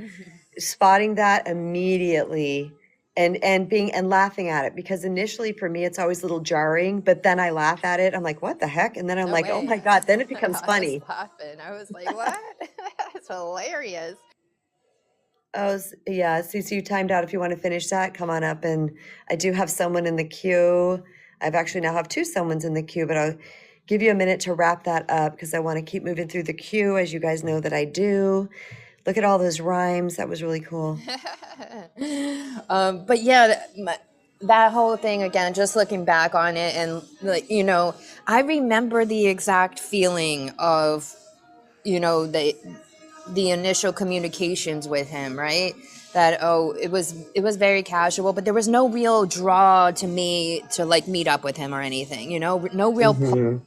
spotting that immediately and being and laughing at it because initially for me it's always a little jarring, but then I laugh at it. I'm like, what the heck? And then I'm No like, oh way. my God, then it becomes I was funny. laughing. I was like, what? That's hilarious. Oh, yeah. Cece, you timed out. If you want to finish that, come on up. And I do have someone in the queue. I've actually now have two someones in the queue, but I'll give you a minute to wrap that up because I want to keep moving through the queue, as you guys know that I do. Look at all those rhymes. That was really cool. But yeah, that whole thing again, just looking back on it and like, I remember the exact feeling of, the initial communications with him, right? that, oh, it was very casual, but there was no real draw to me to like meet up with him or anything, no real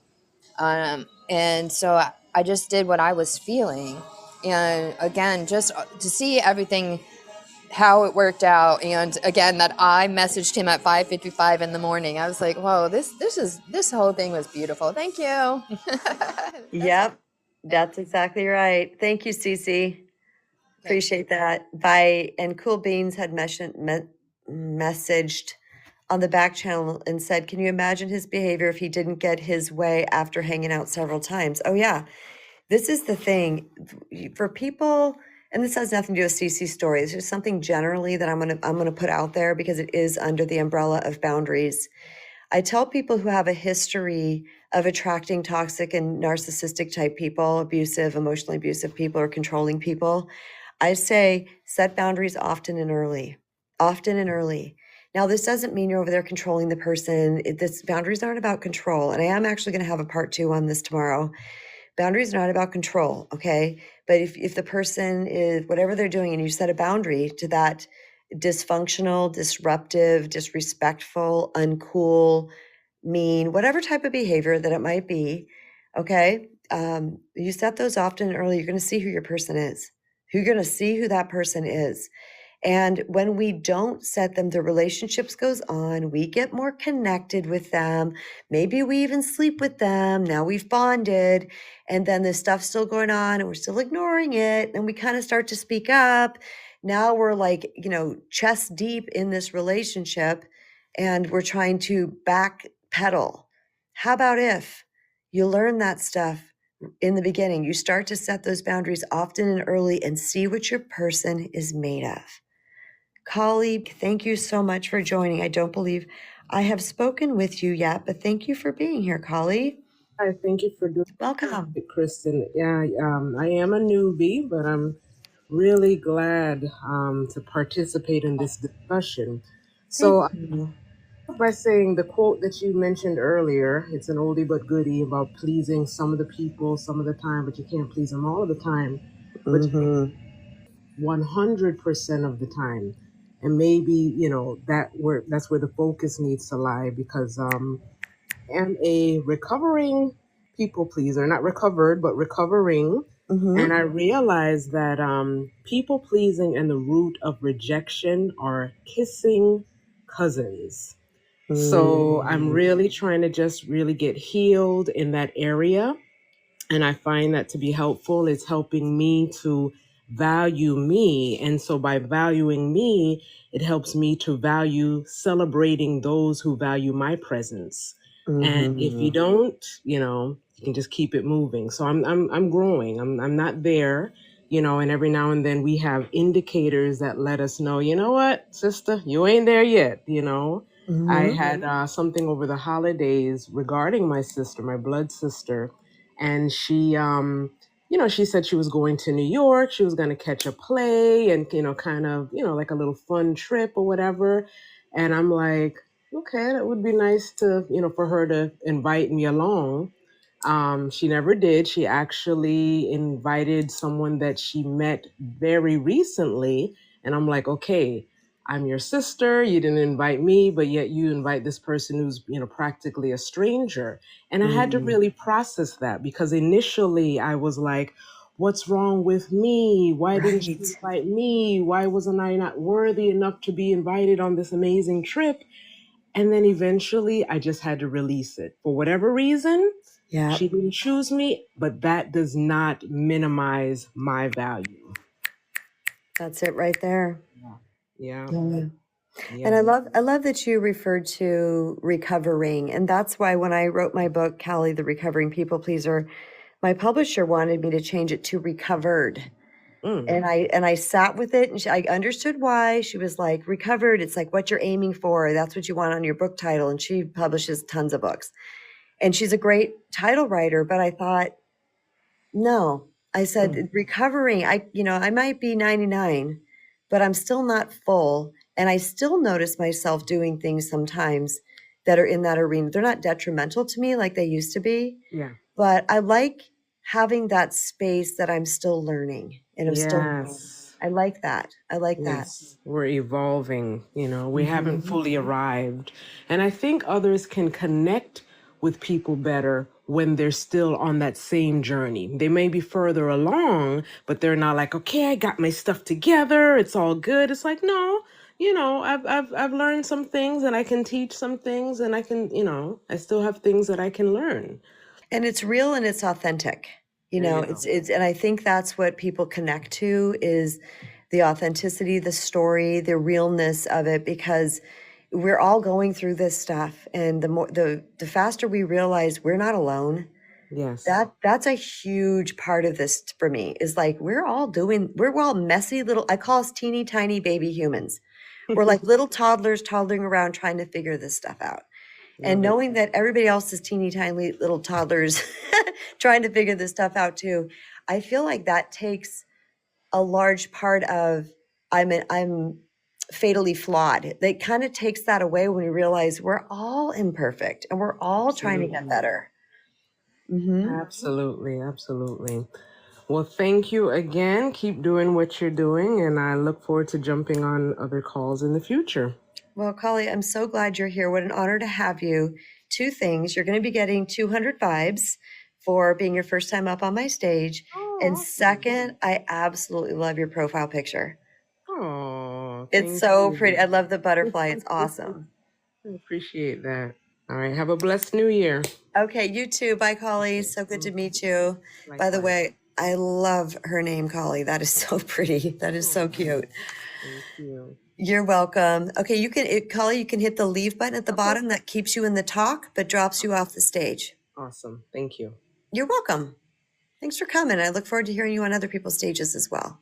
Mm-hmm. and so I just did what I was feeling. And again, just to see everything, how it worked out. And again, that I messaged him at 5:55 in the morning. I was like, whoa, this whole thing was beautiful. Thank you. Yep, that's exactly right. Thank you, Cece. Appreciate that. And Cool Beans had messaged on the back channel and said, can you imagine his behavior if he didn't get his way after hanging out several times? Oh, yeah. This is the thing for people, and this has nothing to do with CC's story. This is something generally that I'm gonna put out there because it is under the umbrella of boundaries. I tell people who have a history of attracting toxic and narcissistic type people, abusive, emotionally abusive people, or controlling people, I say set boundaries often and early, often and early. Now, this doesn't mean you're over there controlling the person. This boundaries aren't about control. And I am actually going to have a part 2 on this tomorrow. Boundaries are not about control, okay? But if the person is whatever they're doing and you set a boundary to that dysfunctional, disruptive, disrespectful, uncool, mean, whatever type of behavior that it might be, okay? You set those often and early, you're going to see who your person is. You're going to see who that person is. And when we don't set them, the relationships goes on. We get more connected with them. Maybe we even sleep with them. Now we've bonded. And then this stuff's still going on and we're still ignoring it. And we kind of start to speak up. Now we're like, chest deep in this relationship and we're trying to backpedal. How about if you learn that stuff in the beginning? You start to set those boundaries often and early and see what your person is made of. Colleague, thank you so much for joining. I don't believe I have spoken with you yet, but thank you for being here, colleague. I thank you for doing Welcome. it, Kristen. Yeah, I am a newbie, but I'm really glad to participate in this discussion. So, Thank you. by saying the quote that you mentioned earlier, it's an oldie but goodie about pleasing some of the people some of the time, but you can't please them all of the time. But Mm-hmm. 100% of the time, and maybe that's where the focus needs to lie, because am a recovering people pleaser, not recovered but recovering. Mm-hmm. And I realized that people pleasing and the root of rejection are kissing cousins. So I'm really trying to just really get healed in that area. And I find that to be helpful. It's helping me to value me. And so by valuing me, it helps me to value celebrating those who value my presence. And if you don't, you can just keep it moving. So I'm growing. I'm not there, and every now and then we have indicators that let us know, you know what, sister, you ain't there yet, I had something over the holidays regarding my sister, my blood sister, and she said she was going to New York. She was going to catch a play and, kind of, like a little fun trip or whatever. And I'm like, okay, that would be nice to, for her to invite me along. She never did. She actually invited someone that she met very recently. And I'm like, okay, I'm your sister. You didn't invite me, but yet you invite this person who's, practically a stranger. And I had to really process that, because initially I was like, what's wrong with me? Why didn't you Right. invite me? Why wasn't I not worthy enough to be invited on this amazing trip? And then eventually I just had to release it. For whatever reason, Yeah, she didn't choose me, but that does not minimize my value. that's it right there. Yeah. Yeah. And Yeah. I love that you referred to recovering. And that's why when I wrote my book, Callie, the Recovering People Pleaser, my publisher wanted me to change it to recovered. Mm. And I sat with it and I understood why. She was like, recovered, it's like what you're aiming for. That's what you want on your book title. And she publishes tons of books. And she's a great title writer, but I thought, no. I said recovering, I might be 99, but I'm still not full. And I still notice myself doing things sometimes that are in that arena. They're not detrimental to me like they used to be, Yeah. but I like having that space that I'm still learning and I'm still growing. Yes. I like that. I like that. Yes, we're evolving, we haven't Mhm. fully arrived. And I think others can connect with people better when they're still on that same journey. They may be further along, but they're not like, okay, I got my stuff together, it's all good. It's like, no, I've learned some things and I can teach some things and I can, I still have things that I can learn. And it's real and it's authentic. There you go. It's and I think that's what people connect to is the authenticity, the story, the realness of it, because we're all going through this stuff. And the faster we realize we're not alone, Yes. that's a huge part of this for me, is like we're all messy little, I call us teeny tiny baby humans. We're like little toddlers toddling around trying to figure this stuff out. And Love it. knowing that everybody else is teeny tiny little toddlers trying to figure this stuff out too, I feel like that takes a large part of I'm fatally flawed. It kind of takes that away when we realize we're all imperfect and we're all trying to get Absolutely. better. Mm-hmm. Absolutely, absolutely. Well, thank you again. Keep doing what you're doing, and I look forward to jumping on other calls in the future. Well, Kali, I'm so glad you're here. What an honor to have you. Two things. You're going to be getting 200 vibes for being your first time up on my stage. And second, I absolutely love your profile picture. Oh, It's so pretty. I love the butterfly. It's awesome. I appreciate that. All right. Have a blessed new year. Okay, you too. Bye, Kali. So good to meet you. By the way, I love her name, Kali. That is so pretty. That is so cute. Thank you. You're welcome. Okay, Kali, you can hit the leave button at the bottom. That keeps you in the talk, but drops you off the stage. Awesome. Thank you. You're welcome. Thanks for coming. I look forward to hearing you on other people's stages as well.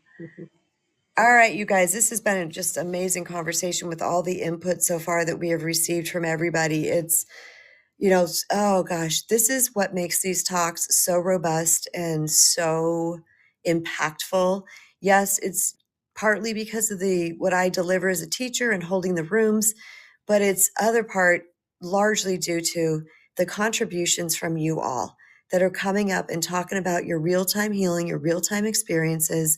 All right, you guys, this has been just amazing conversation with all the input so far that we have received from everybody. It's, oh gosh, this is what makes these talks so robust and so impactful. Yes, it's partly because of what I deliver as a teacher and holding the rooms, but it's other part largely due to the contributions from you all that are coming up and talking about your real-time healing, your real-time experiences,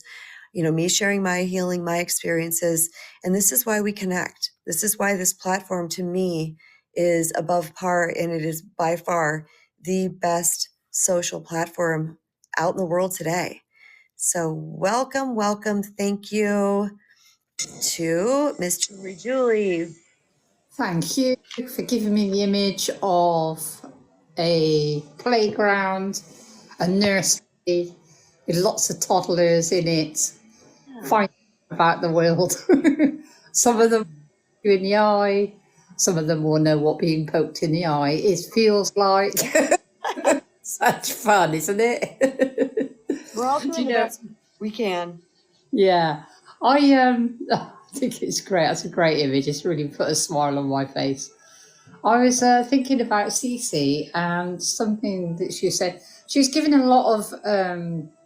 me sharing my healing, my experiences. And this is why we connect. This is why this platform to me is above par, and it is by far the best social platform out in the world today. So welcome. Thank you to Miss Julie. Thank you for giving me the image of a playground, a nursery with lots of toddlers in it, finding about the world. Some of them you in the eye, some of them will know what being poked in the eye feels like. Such fun, isn't it? We're all doing the best we can. Yeah, I think it's great. That's a great image. It's really put a smile on my face. I was thinking about Cece and something that she said. She's given a lot of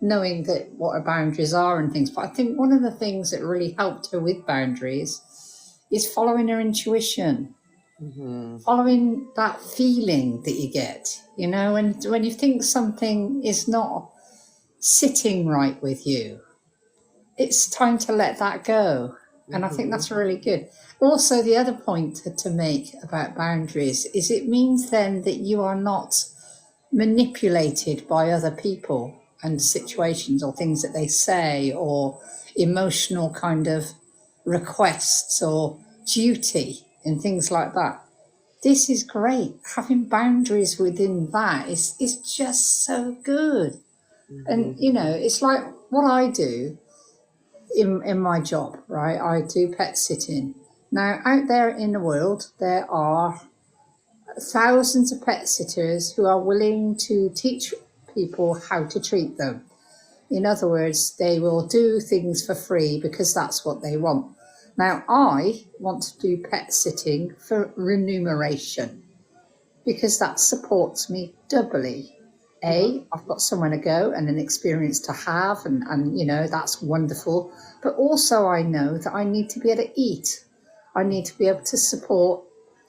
knowing that what her boundaries are and things. But I think one of the things that really helped her with boundaries is following her intuition, following that feeling that you get. And when you think something is not sitting right with you, it's time to let that go. And I think that's really good. Also, the other point to make about boundaries is it means then that you are not manipulated by other people and situations or things that they say or emotional kind of requests or duty and things like that. This is great. Having boundaries within that is just so good. And, it's like what I do in my job, right? I do pet sitting. Now, out there in the world, there are thousands of pet sitters who are willing to teach people how to treat them. In other words, they will do things for free because that's what they want. Now, I want to do pet sitting for remuneration because that supports me doubly. I've got somewhere to go and an experience to have, and that's wonderful. But also I know that I need to be able to eat. I need to be able to support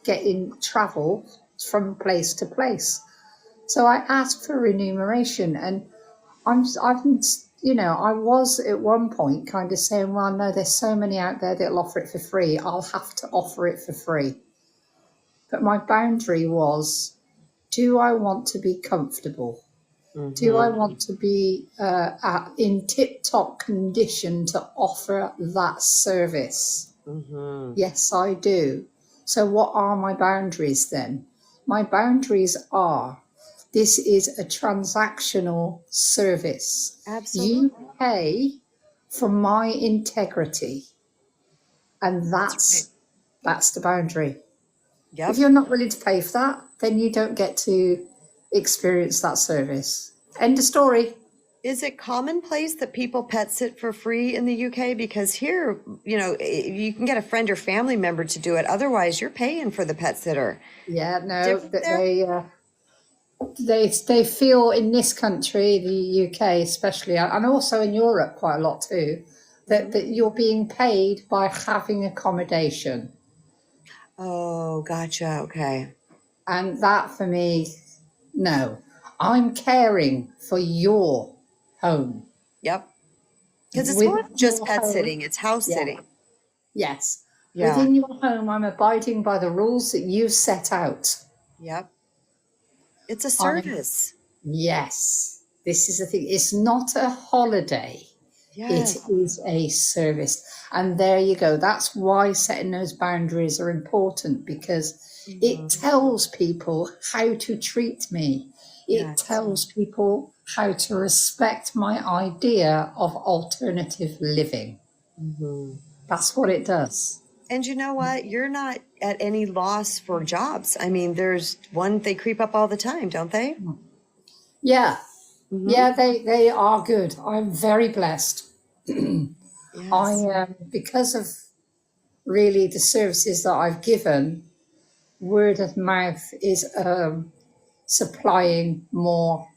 getting travel from place to place. So I ask for remuneration, and I've I was at one point kind of saying, well, no, there's so many out there that'll offer it for free. I'll have to offer it for free. But my boundary was, do I want to be comfortable? Do I want to be in tip-top condition to offer that service? Yes, I do. So what are my boundaries then? My boundaries are, this is a transactional service. Absolutely. You pay for my integrity. And that's the boundary. Yep. If you're not willing to pay for that, then you don't get to experience that service. End of story. Is it commonplace that people pet sit for free in the UK? Because here, you can get a friend or family member to do it. Otherwise, you're paying for the pet sitter. Yeah, no, Different there? they feel in this country, the UK especially, and also in Europe quite a lot too, that you're being paid by having accommodation. Oh, gotcha. Okay. And that for me, no. I'm caring for your home. Yep. Because it's With not just your pet home. sitting, it's house Yeah. sitting. Yes. Yeah. Within your home, I'm abiding by the rules that you've set out. Yep. It's a service. Yes. This is the thing. It's not a holiday. Yes. It is a service. And there you go. That's why setting those boundaries are important, because it tells people how to treat me. It tells people how to respect my idea of alternative living. That's what it does. And you know what? You're not at any loss for jobs. I mean, they creep up all the time, don't they? Yeah. Yeah, they are good. I'm very blessed. Yes. Because of really the services that I've given, word of mouth is supplying more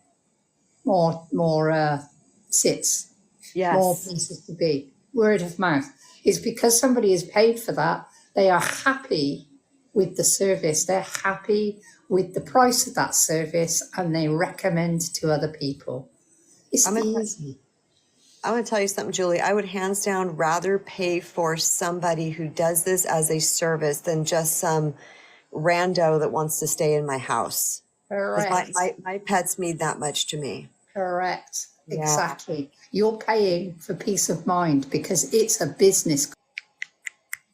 sits, Yes. more places to be. Word of mouth is because somebody is paid for that. They are happy with the service. They're happy with the price of that service, and they recommend to other people. It's easy. I'm going to tell you something, Julie. I would hands down rather pay for somebody who does this as a service than just some rando that wants to stay in my house. Correct. My pets mean that much to me. Correct. Yeah. Exactly. You're paying for peace of mind because it's a business.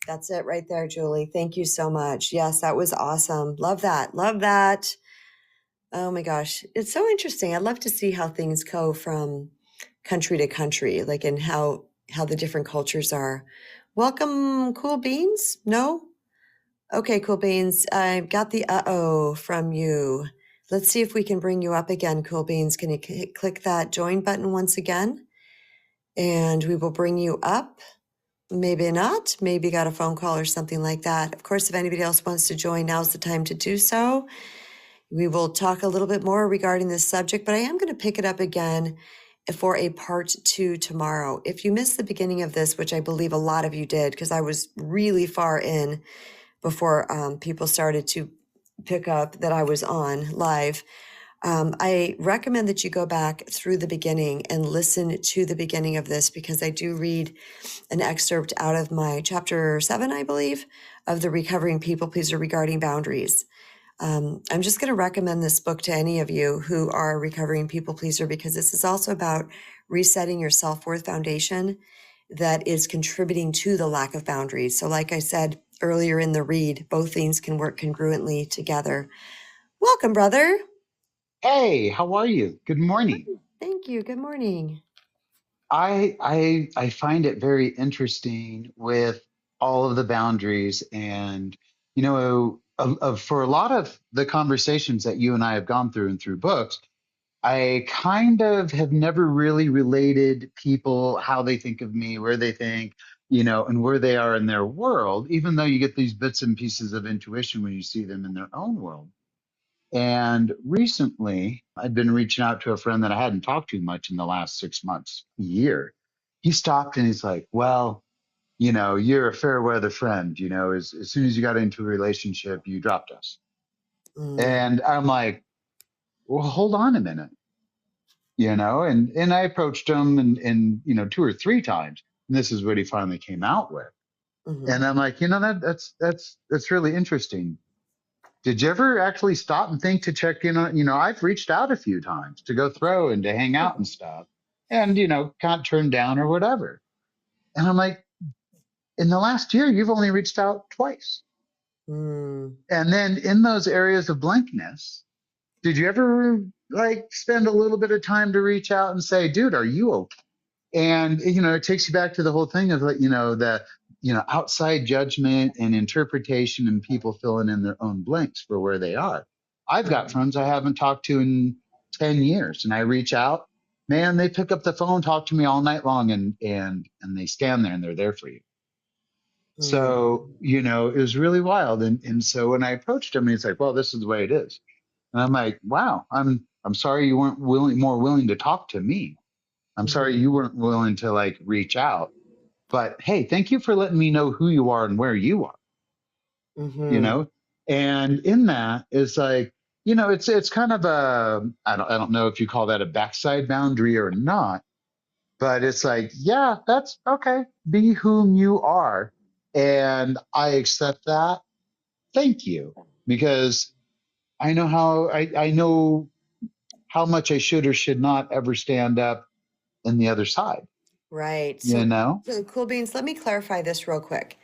That's it right there, Julie. Thank you so much. Yes, that was awesome. Love that. Love that. Oh my gosh. It's so interesting. I'd love to see how things go from country to country, like in how the different cultures are. Welcome, Cool Beans? No? Okay, Cool Beans. I got the from you. Let's see if we can bring you up again, Cool Beans. Can you click that join button once again? And we will bring you up. Maybe not. Maybe got a phone call or something like that. Of course, if anybody else wants to join, now's the time to do so. We will talk a little bit more regarding this subject, but I am going to pick it up again for a part 2 tomorrow. If you missed the beginning of this, which I believe a lot of you did, because I was really far in before people started to pick up that I was on live, I recommend that you go back through the beginning and listen to the beginning of this, because I do read an excerpt out of my chapter 7, I believe, of the Recovering People Pleaser regarding boundaries. I'm just going to recommend this book to any of you who are a recovering people pleaser, because this is also about resetting your self-worth foundation that is contributing to the lack of boundaries. So like I said earlier in the read, both things can work congruently together. Welcome, brother. Hey, how are you? Good morning. Thank you. Good morning. I find it very interesting with all of the boundaries, and for a lot of the conversations that you and I have gone through and through books, I kind of have never really related people how they think of me, where they think, and where they are in their world, even though you get these bits and pieces of intuition when you see them in their own world. And recently, I'd been reaching out to a friend that I hadn't talked to much in the last 6 months, a year. He stopped and he's like, well, you're a fair weather friend. As soon as you got into a relationship, you dropped us. And I'm like, well, hold on a minute. and I approached him and 2 or 3 times, and this is what he finally came out with. Mm-hmm. And I'm like, that's really interesting. Did you ever actually stop and think to check in on, I've reached out a few times to go throw and to hang out and stuff, and, got turned down or whatever. And I'm like, in the last year, you've only reached out twice. Mm. And then in those areas of blankness, did you ever like spend a little bit of time to reach out and say, dude, are you okay? And, it takes you back to the whole thing of like, outside judgment and interpretation and people filling in their own blanks for where they are. I've got Mm-hmm. friends I haven't talked to in 10 years, and I reach out, man, they pick up the phone, talk to me all night long, and they stand there and they're there for you. So, it was really wild. And so when I approached him, he's like, well, this is the way it is. And I'm like, wow, I'm sorry you weren't more willing to talk to me. I'm sorry Mm-hmm. you weren't willing to like reach out. But hey, thank you for letting me know who you are and where you are, you Mm-hmm. know? And in that is like, it's kind of I don't know if you call that a backside boundary or not, but it's like, yeah, that's okay. Be whom you are. And I accept that. Thank you. Because I know how much I should or should not ever stand up in the other side, Right. you So, know? so Cool Beans, let me clarify this real quick.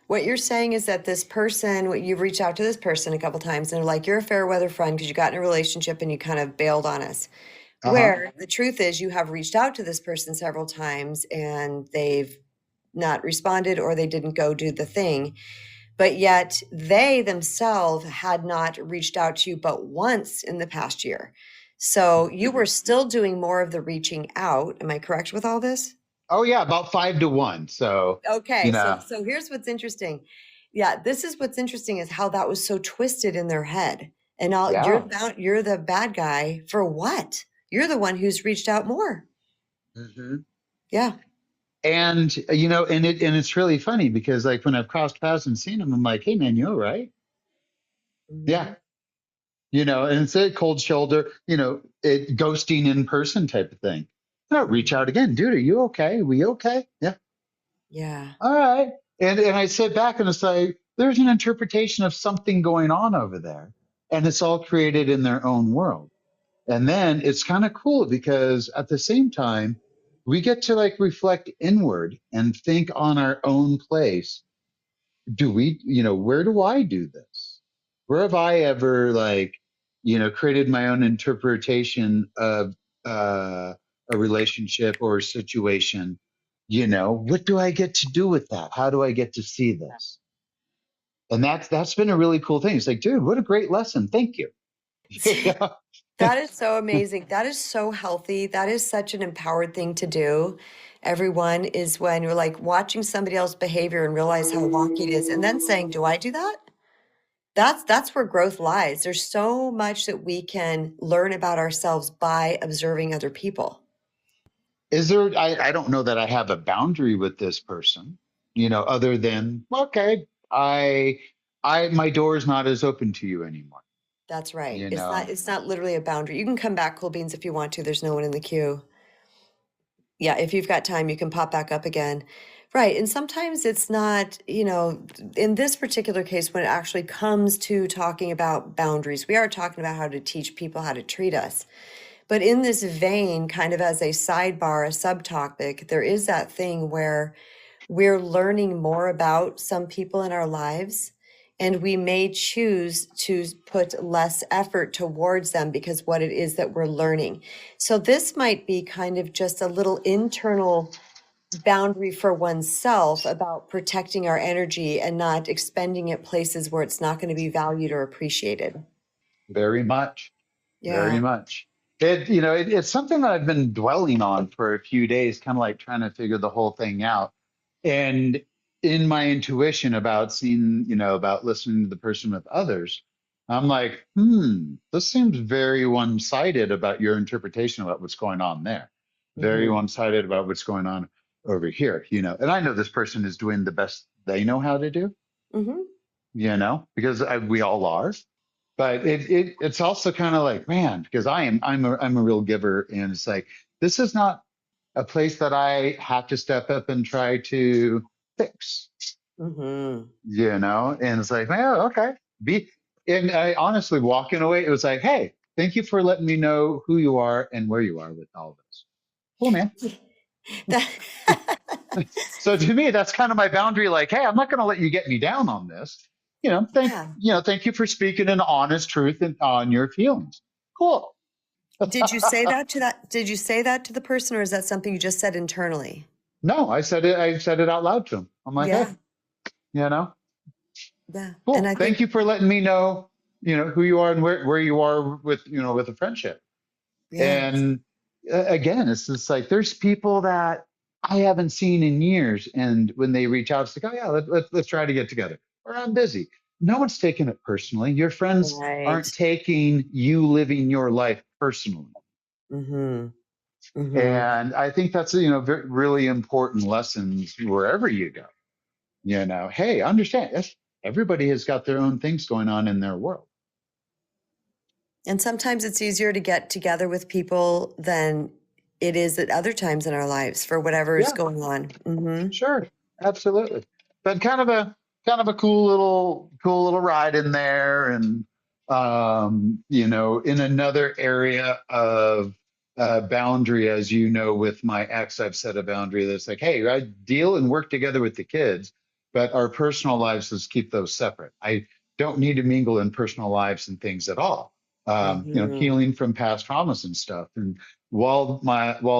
What you're saying is that this person, you've reached out to this person a couple times and they're like, you're a fair weather friend because you got in a relationship and you kind of bailed on us. Uh-huh. Where the truth is, you have reached out to this person several times and they've not responded or they didn't go do the thing. But yet they themselves had not reached out to you but once in the past year. So you were still doing more of the reaching out. Am I correct with all this? Oh yeah, about 5 to 1. So, Okay, you so know, so here's what's interesting. Yeah, this is what's interesting is how that was so twisted in their head. And all yeah. you're the bad guy for what? You're the one who's reached out more. Hmm. Yeah. And it's really funny because like when I've crossed paths and seen him, I'm like, hey man, you all right? Yeah. Mhm. And it's a cold shoulder, it ghosting in person type of thing. Reach out Mhm. again, dude. Are you okay? We okay? Yeah. Yeah. All right. And I sit back and it's like, there's an interpretation of something going on over there. And it's all created in their own world. And then it's kind of cool because at the same time, we get to like reflect inward and think on our own place. Where do I do this? Where have I ever like, created my own interpretation of a relationship or a situation? What do I get to do with that? How do I get to see this? And that's been a really cool thing. It's like, dude, what a great lesson. Thank you. Yeah. That is so amazing. That is so healthy. That is such an empowered thing to do. Everyone is when you're like watching somebody else's behavior and realize how wonky it is, and then saying, "Do I do that?" That's where growth lies. There's so much that we can learn about ourselves by observing other people. Is there, I don't know that I have a boundary with this person, other than, okay, my door is not as open to you anymore, That's right. you It's not know? it's not literally a boundary. You can come back, Cool Beans, if you want to. There's no one in the queue. Yeah, if you've got time, you can pop back up again. Right. And sometimes it's not, in this particular case, when it actually comes to talking about boundaries, we are talking about how to teach people how to treat us. But in this vein, kind of as a sidebar, a subtopic, there is that thing where we're learning more about some people in our lives, and we may choose to put less effort towards them because what it is that we're learning. So this might be kind of just a little internal boundary for oneself about protecting our energy and not expending it places where it's not going to be valued or appreciated. Very much. Very Yeah. much. It's something that I've been dwelling on for a few days, kind of like trying to figure the whole thing out. And in my intuition about seeing, about listening to the person with others, I'm like, this seems very one-sided about your interpretation about what's going on there. Very Hmm. one-sided about what's going on over here, And I know this person is doing the best they know how to do, Hmm. because we all are. But it's also kind of like, man, because I'm a real giver, and it's like this is not a place that I have to step up and try to fix, Mm-hmm. and it's like, man, okay, be. And I honestly walking away, it was like, hey, thank you for letting me know who you are and where you are with all of this. Cool, man. That, So to me, that's kind of my boundary. Like, hey, I'm not going to let you get me down on this. yeah. Thank you for speaking an honest truth and on your feelings. Cool. Did you say that to that? Did you say that to the person, or is that something you just said internally? No, I said it. I said it out loud to him. I'm like, hey, Yeah. you know, Yeah. And cool. I Thank think, you for letting me know, who you are and where you are with a friendship. yeah. And again, it's just like there's people that I haven't seen in years, and when they reach out, it's like, oh yeah, let's try to get together. Or I'm busy. No one's taking it personally. Your friends Right. aren't taking you living your life personally. Mm-hmm. Mm-hmm. And I think that's really important lessons wherever you go. Hey, understand, yes, everybody has got their own things going on in their world. And sometimes it's easier to get together with people than it is at other times in our lives for whatever is Yeah, going on. Mm-hmm. sure, absolutely. But kind of a cool little ride in there, and in another area of boundary, as with my ex, I've set a boundary that's like, hey, I deal and work together with the kids, but our personal lives, let's keep those separate. I don't need to mingle in personal lives and things at all. Mm-hmm. Healing from past traumas and stuff. And while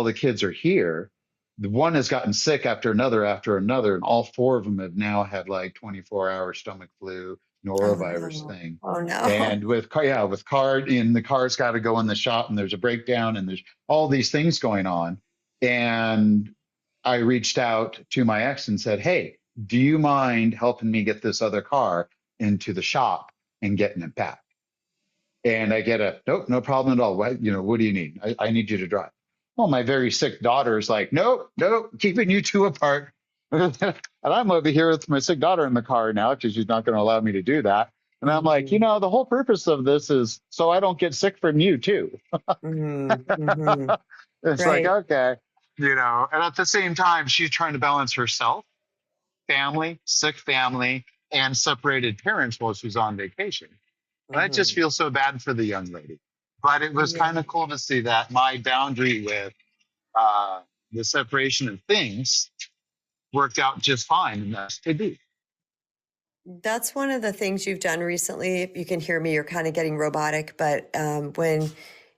the kids are here, the one has gotten sick after another, and all four of them have now had like 24-hour stomach flu Oh norovirus no. thing. Oh no. And with car, and the car's got to go in the shop, and there's a breakdown, and there's all these things going on. And I reached out to my ex and said, hey, do you mind helping me get this other car into the shop and getting it back? And I get nope, no problem at all. What do you need? I need you to drive. Well, my very sick daughter is like, nope, keeping you two apart. And I'm over here with my sick daughter in the car now because she's not going to allow me to do that. And I'm like, Mm-hmm. the whole purpose of this is so I don't get sick from you too. Mm-hmm. Mm-hmm. It's like, Right. okay, and at the same time, she's trying to balance herself, sick family, and separated parents while she's on vacation. And I just Mm-hmm. feel so bad for the young lady. But it was Yeah. kind of cool to see that my boundary with uh, the separation of things worked out just fine. And that's to be. That's one of the things you've done recently. If you can hear me, you're kind of getting robotic, but when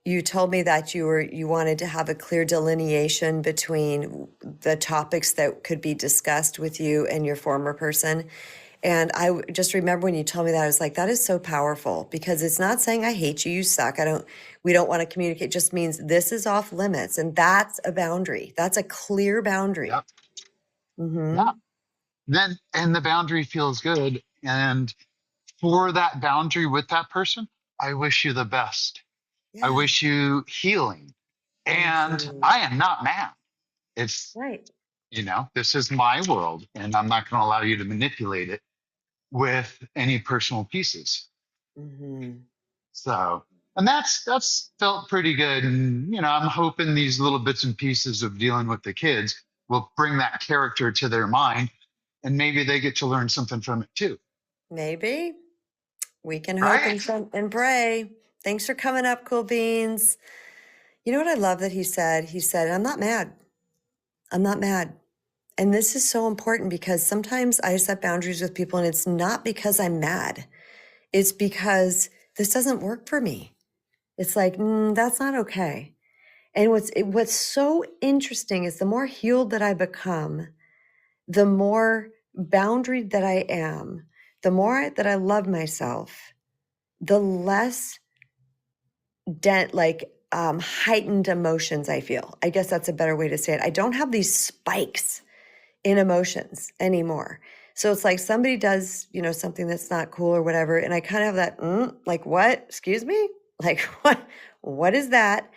you told me that you wanted to have a clear delineation between the topics that could be discussed with you and your former person. And just remember when you told me that, I was like, that is so powerful because it's not saying I hate you, you suck. We don't want to communicate. It just means this is off limits. And that's a boundary. That's a clear boundary. Yep. Mm-hmm. Yeah. And the boundary feels good. And for that boundary with that person, I wish you the best. I Yeah. wish you healing. And Mm-hmm. I am not mad. It's, Right. this is my world, and I'm not going to allow you to manipulate it with any personal pieces. Mm-hmm. So, and that's felt pretty good. And, I'm hoping these little bits and pieces of dealing with the kids will bring that character to their mind, and maybe they get to learn something from it too. Maybe we can hope Right? and pray. Thanks for coming up, Cool Beans. You know what I love that he said? He said, I'm not mad. I'm not mad. And this is so important because sometimes I set boundaries with people and it's not because I'm mad. It's because this doesn't work for me. It's like, that's not okay. And what's so interesting is the more healed that I become, the more boundaried that I am, the more that I love myself, the less heightened emotions I feel. I guess that's a better way to say it. I don't have these spikes in emotions anymore. So it's like somebody does, something that's not cool or whatever. And I kind of have that, like, what? Excuse me? Like, what is that?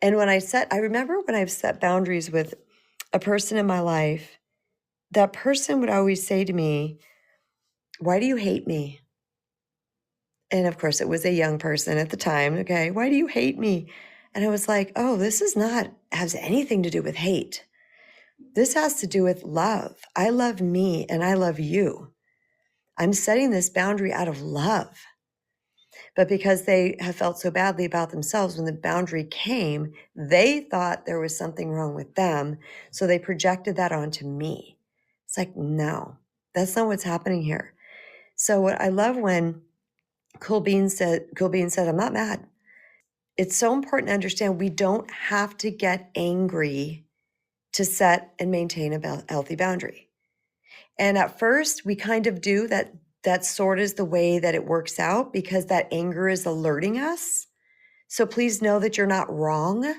And I remember when I've set boundaries with a person in my life, that person would always say to me, why do you hate me? And of course, it was a young person at the time. Okay, why do you hate me? And I was like, oh, this is not, has anything to do with hate. This has to do with love. I love me and I love you. I'm setting this boundary out of love. But because they have felt so badly about themselves, when the boundary came, they thought there was something wrong with them. So they projected that onto me. It's like, no, that's not what's happening here. So what I love when Cool Bean said, I'm not mad. It's so important to understand we don't have to get angry to set and maintain a healthy boundary. And at first we kind of do that. That sort is the way that it works out because that anger is alerting us. So please know that you're not wrong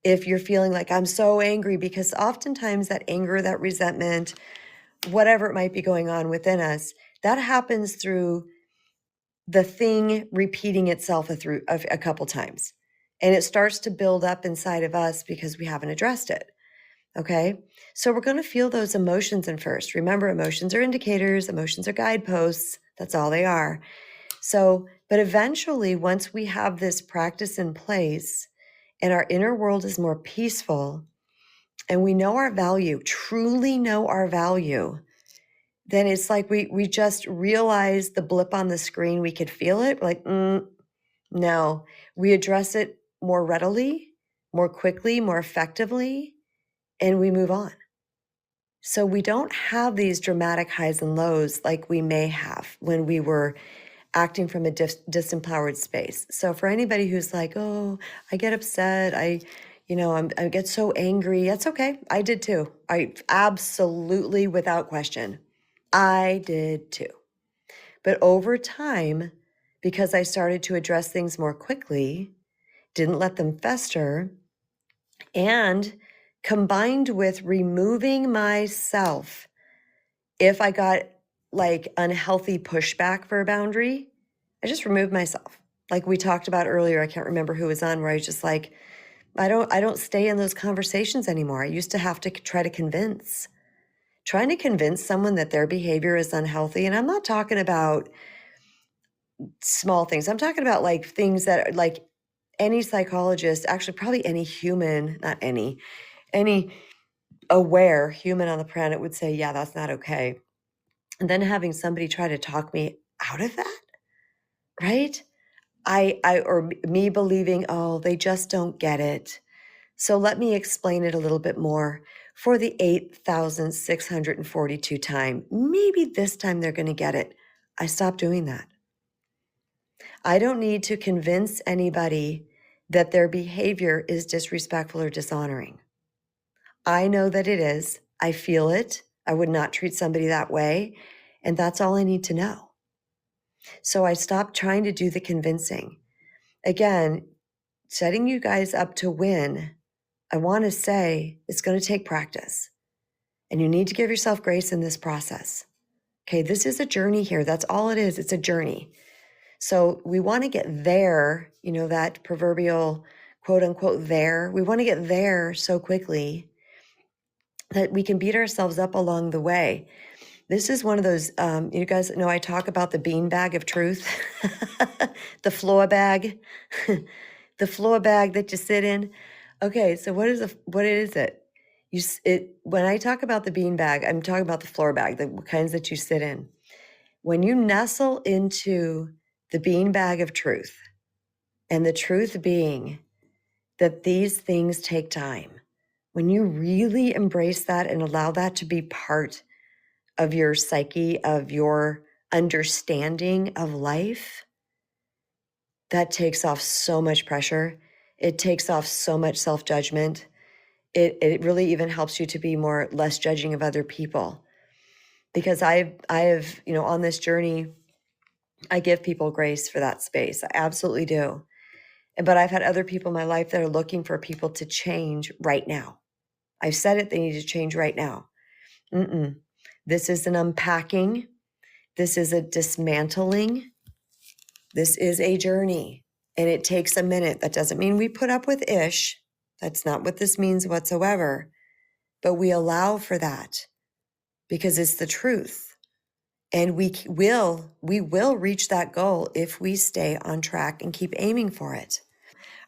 if you're feeling like I'm so angry, because oftentimes that anger, that resentment, whatever it might be going on within us, that happens through the thing repeating itself a couple times. And it starts to build up inside of us because we haven't addressed it. Okay. So we're going to feel those emotions in first. Remember, emotions are indicators, emotions are guideposts. That's all they are. So, but eventually, once we have this practice in place and our inner world is more peaceful and we know our value, truly know our value, then it's like we just realize the blip on the screen. We could feel it like, no, we address it more readily, more quickly, more effectively, and we move on. So we don't have these dramatic highs and lows like we may have when we were acting from a disempowered space. So for anybody who's like, oh, I get upset, I get so angry. That's okay. I did too. I absolutely, without question, I did too. But over time, because I started to address things more quickly, didn't let them fester, and combined with removing myself, if I got like unhealthy pushback for a boundary, I just removed myself. Like we talked about earlier, I can't remember who was on, where I was just like, I don't stay in those conversations anymore. I used to have to try to trying to convince someone that their behavior is unhealthy. And I'm not talking about small things. I'm talking about like things that are like any psychologist, actually probably any human, not any aware human on the planet would say, yeah, that's not okay. And then having somebody try to talk me out of that, right? Or me believing, oh, they just don't get it. So let me explain it a little bit more. For the 8,642 time, maybe this time they're going to get it. I stopped doing that. I don't need to convince anybody that their behavior is disrespectful or dishonoring. I know that it is. I feel it. I would not treat somebody that way. And that's all I need to know. So I stopped trying to do the convincing. Again, setting you guys up to win, I want to say it's going to take practice. And you need to give yourself grace in this process. Okay, this is a journey here. That's all it is. It's a journey. So we want to get there, that proverbial quote unquote there. We want to get there so quickly that we can beat ourselves up along the way. This is one of those, you guys know I talk about the bean bag of truth, the floor bag, the floor bag that you sit in. Okay, so what is it? When I talk about the bean bag, I'm talking about the floor bag, the kinds that you sit in. When you nestle into the bean bag of truth, and the truth being that these things take time, when you really embrace that and allow that to be part of your psyche, of your understanding of life, that takes off so much pressure. It takes off so much self-judgment. It really even helps you to be less judging of other people. Because I have, on this journey, I give people grace for that space. I absolutely do. But I've had other people in my life that are looking for people to change right now. I've said it, they need to change right now. This is an unpacking. This is a dismantling. This is a journey, and it takes a minute. That doesn't mean we put up with ish. That's not what this means whatsoever. But we allow for that because it's the truth. And we will reach that goal if we stay on track and keep aiming for it.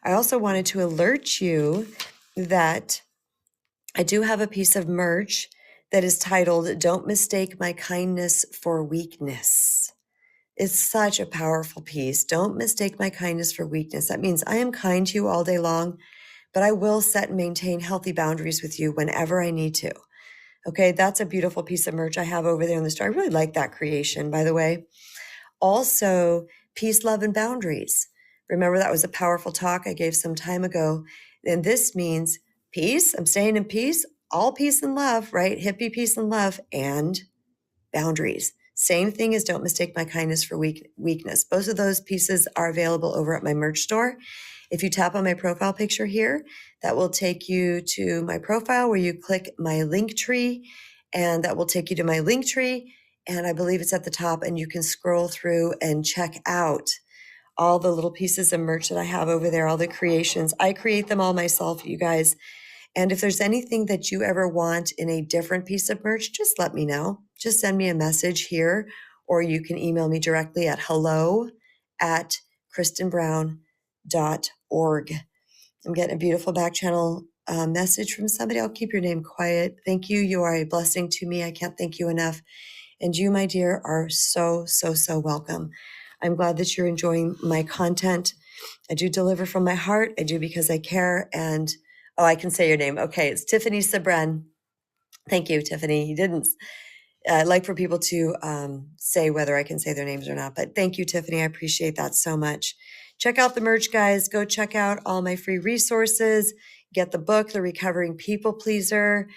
I also wanted to alert you that I do have a piece of merch that is titled, Don't Mistake My Kindness for Weakness. It's such a powerful piece. Don't mistake my kindness for weakness. That means I am kind to you all day long, but I will set and maintain healthy boundaries with you whenever I need to. Okay, that's a beautiful piece of merch I have over there in the store. I really like that creation, by the way. Also, peace, love, and boundaries. Remember, that was a powerful talk I gave some time ago. And this means peace. I'm staying in peace, all peace and love, right? Hippie peace and love, and boundaries. Same thing as don't mistake my kindness for weakness. Both of those pieces are available over at my merch store. If you tap on my profile picture here, that will take you to my profile where you click my link tree, and that will take you to my link tree. And I believe it's at the top, and you can scroll through and check out all the little pieces of merch that I have over there, all the creations. I create them all myself, you guys. And if there's anything that you ever want in a different piece of merch, just let me know. Just send me a message here, or you can email me directly at hello@kristenbrown.org. I'm getting a beautiful back channel message from somebody. I'll keep your name quiet. Thank you. You are a blessing to me. I can't thank you enough. And you, my dear, are so, so, so welcome. I'm glad that you're enjoying my content. I do deliver from my heart. I do because I care. And oh, I can say your name. Okay, it's Tiffany Sabren. Thank you, Tiffany. You didn't. I'd like for people to say whether I can say their names or not. But thank you, Tiffany. I appreciate that so much. Check out the merch, guys. Go check out all my free resources. Get the book, The Recovering People Pleaser.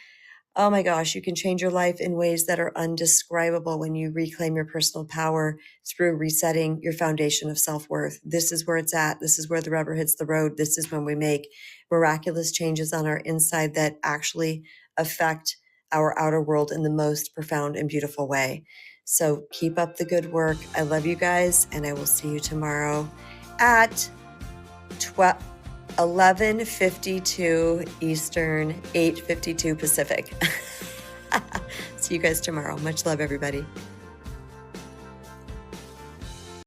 Oh my gosh, you can change your life in ways that are undescribable when you reclaim your personal power through resetting your foundation of self-worth. This is where it's at. This is where the rubber hits the road. This is when we make miraculous changes on our inside that actually affect our outer world in the most profound and beautiful way. So keep up the good work. I love you guys, and I will see you tomorrow at 11:52 Eastern, 8:52 Pacific. See you guys tomorrow. Much love, everybody.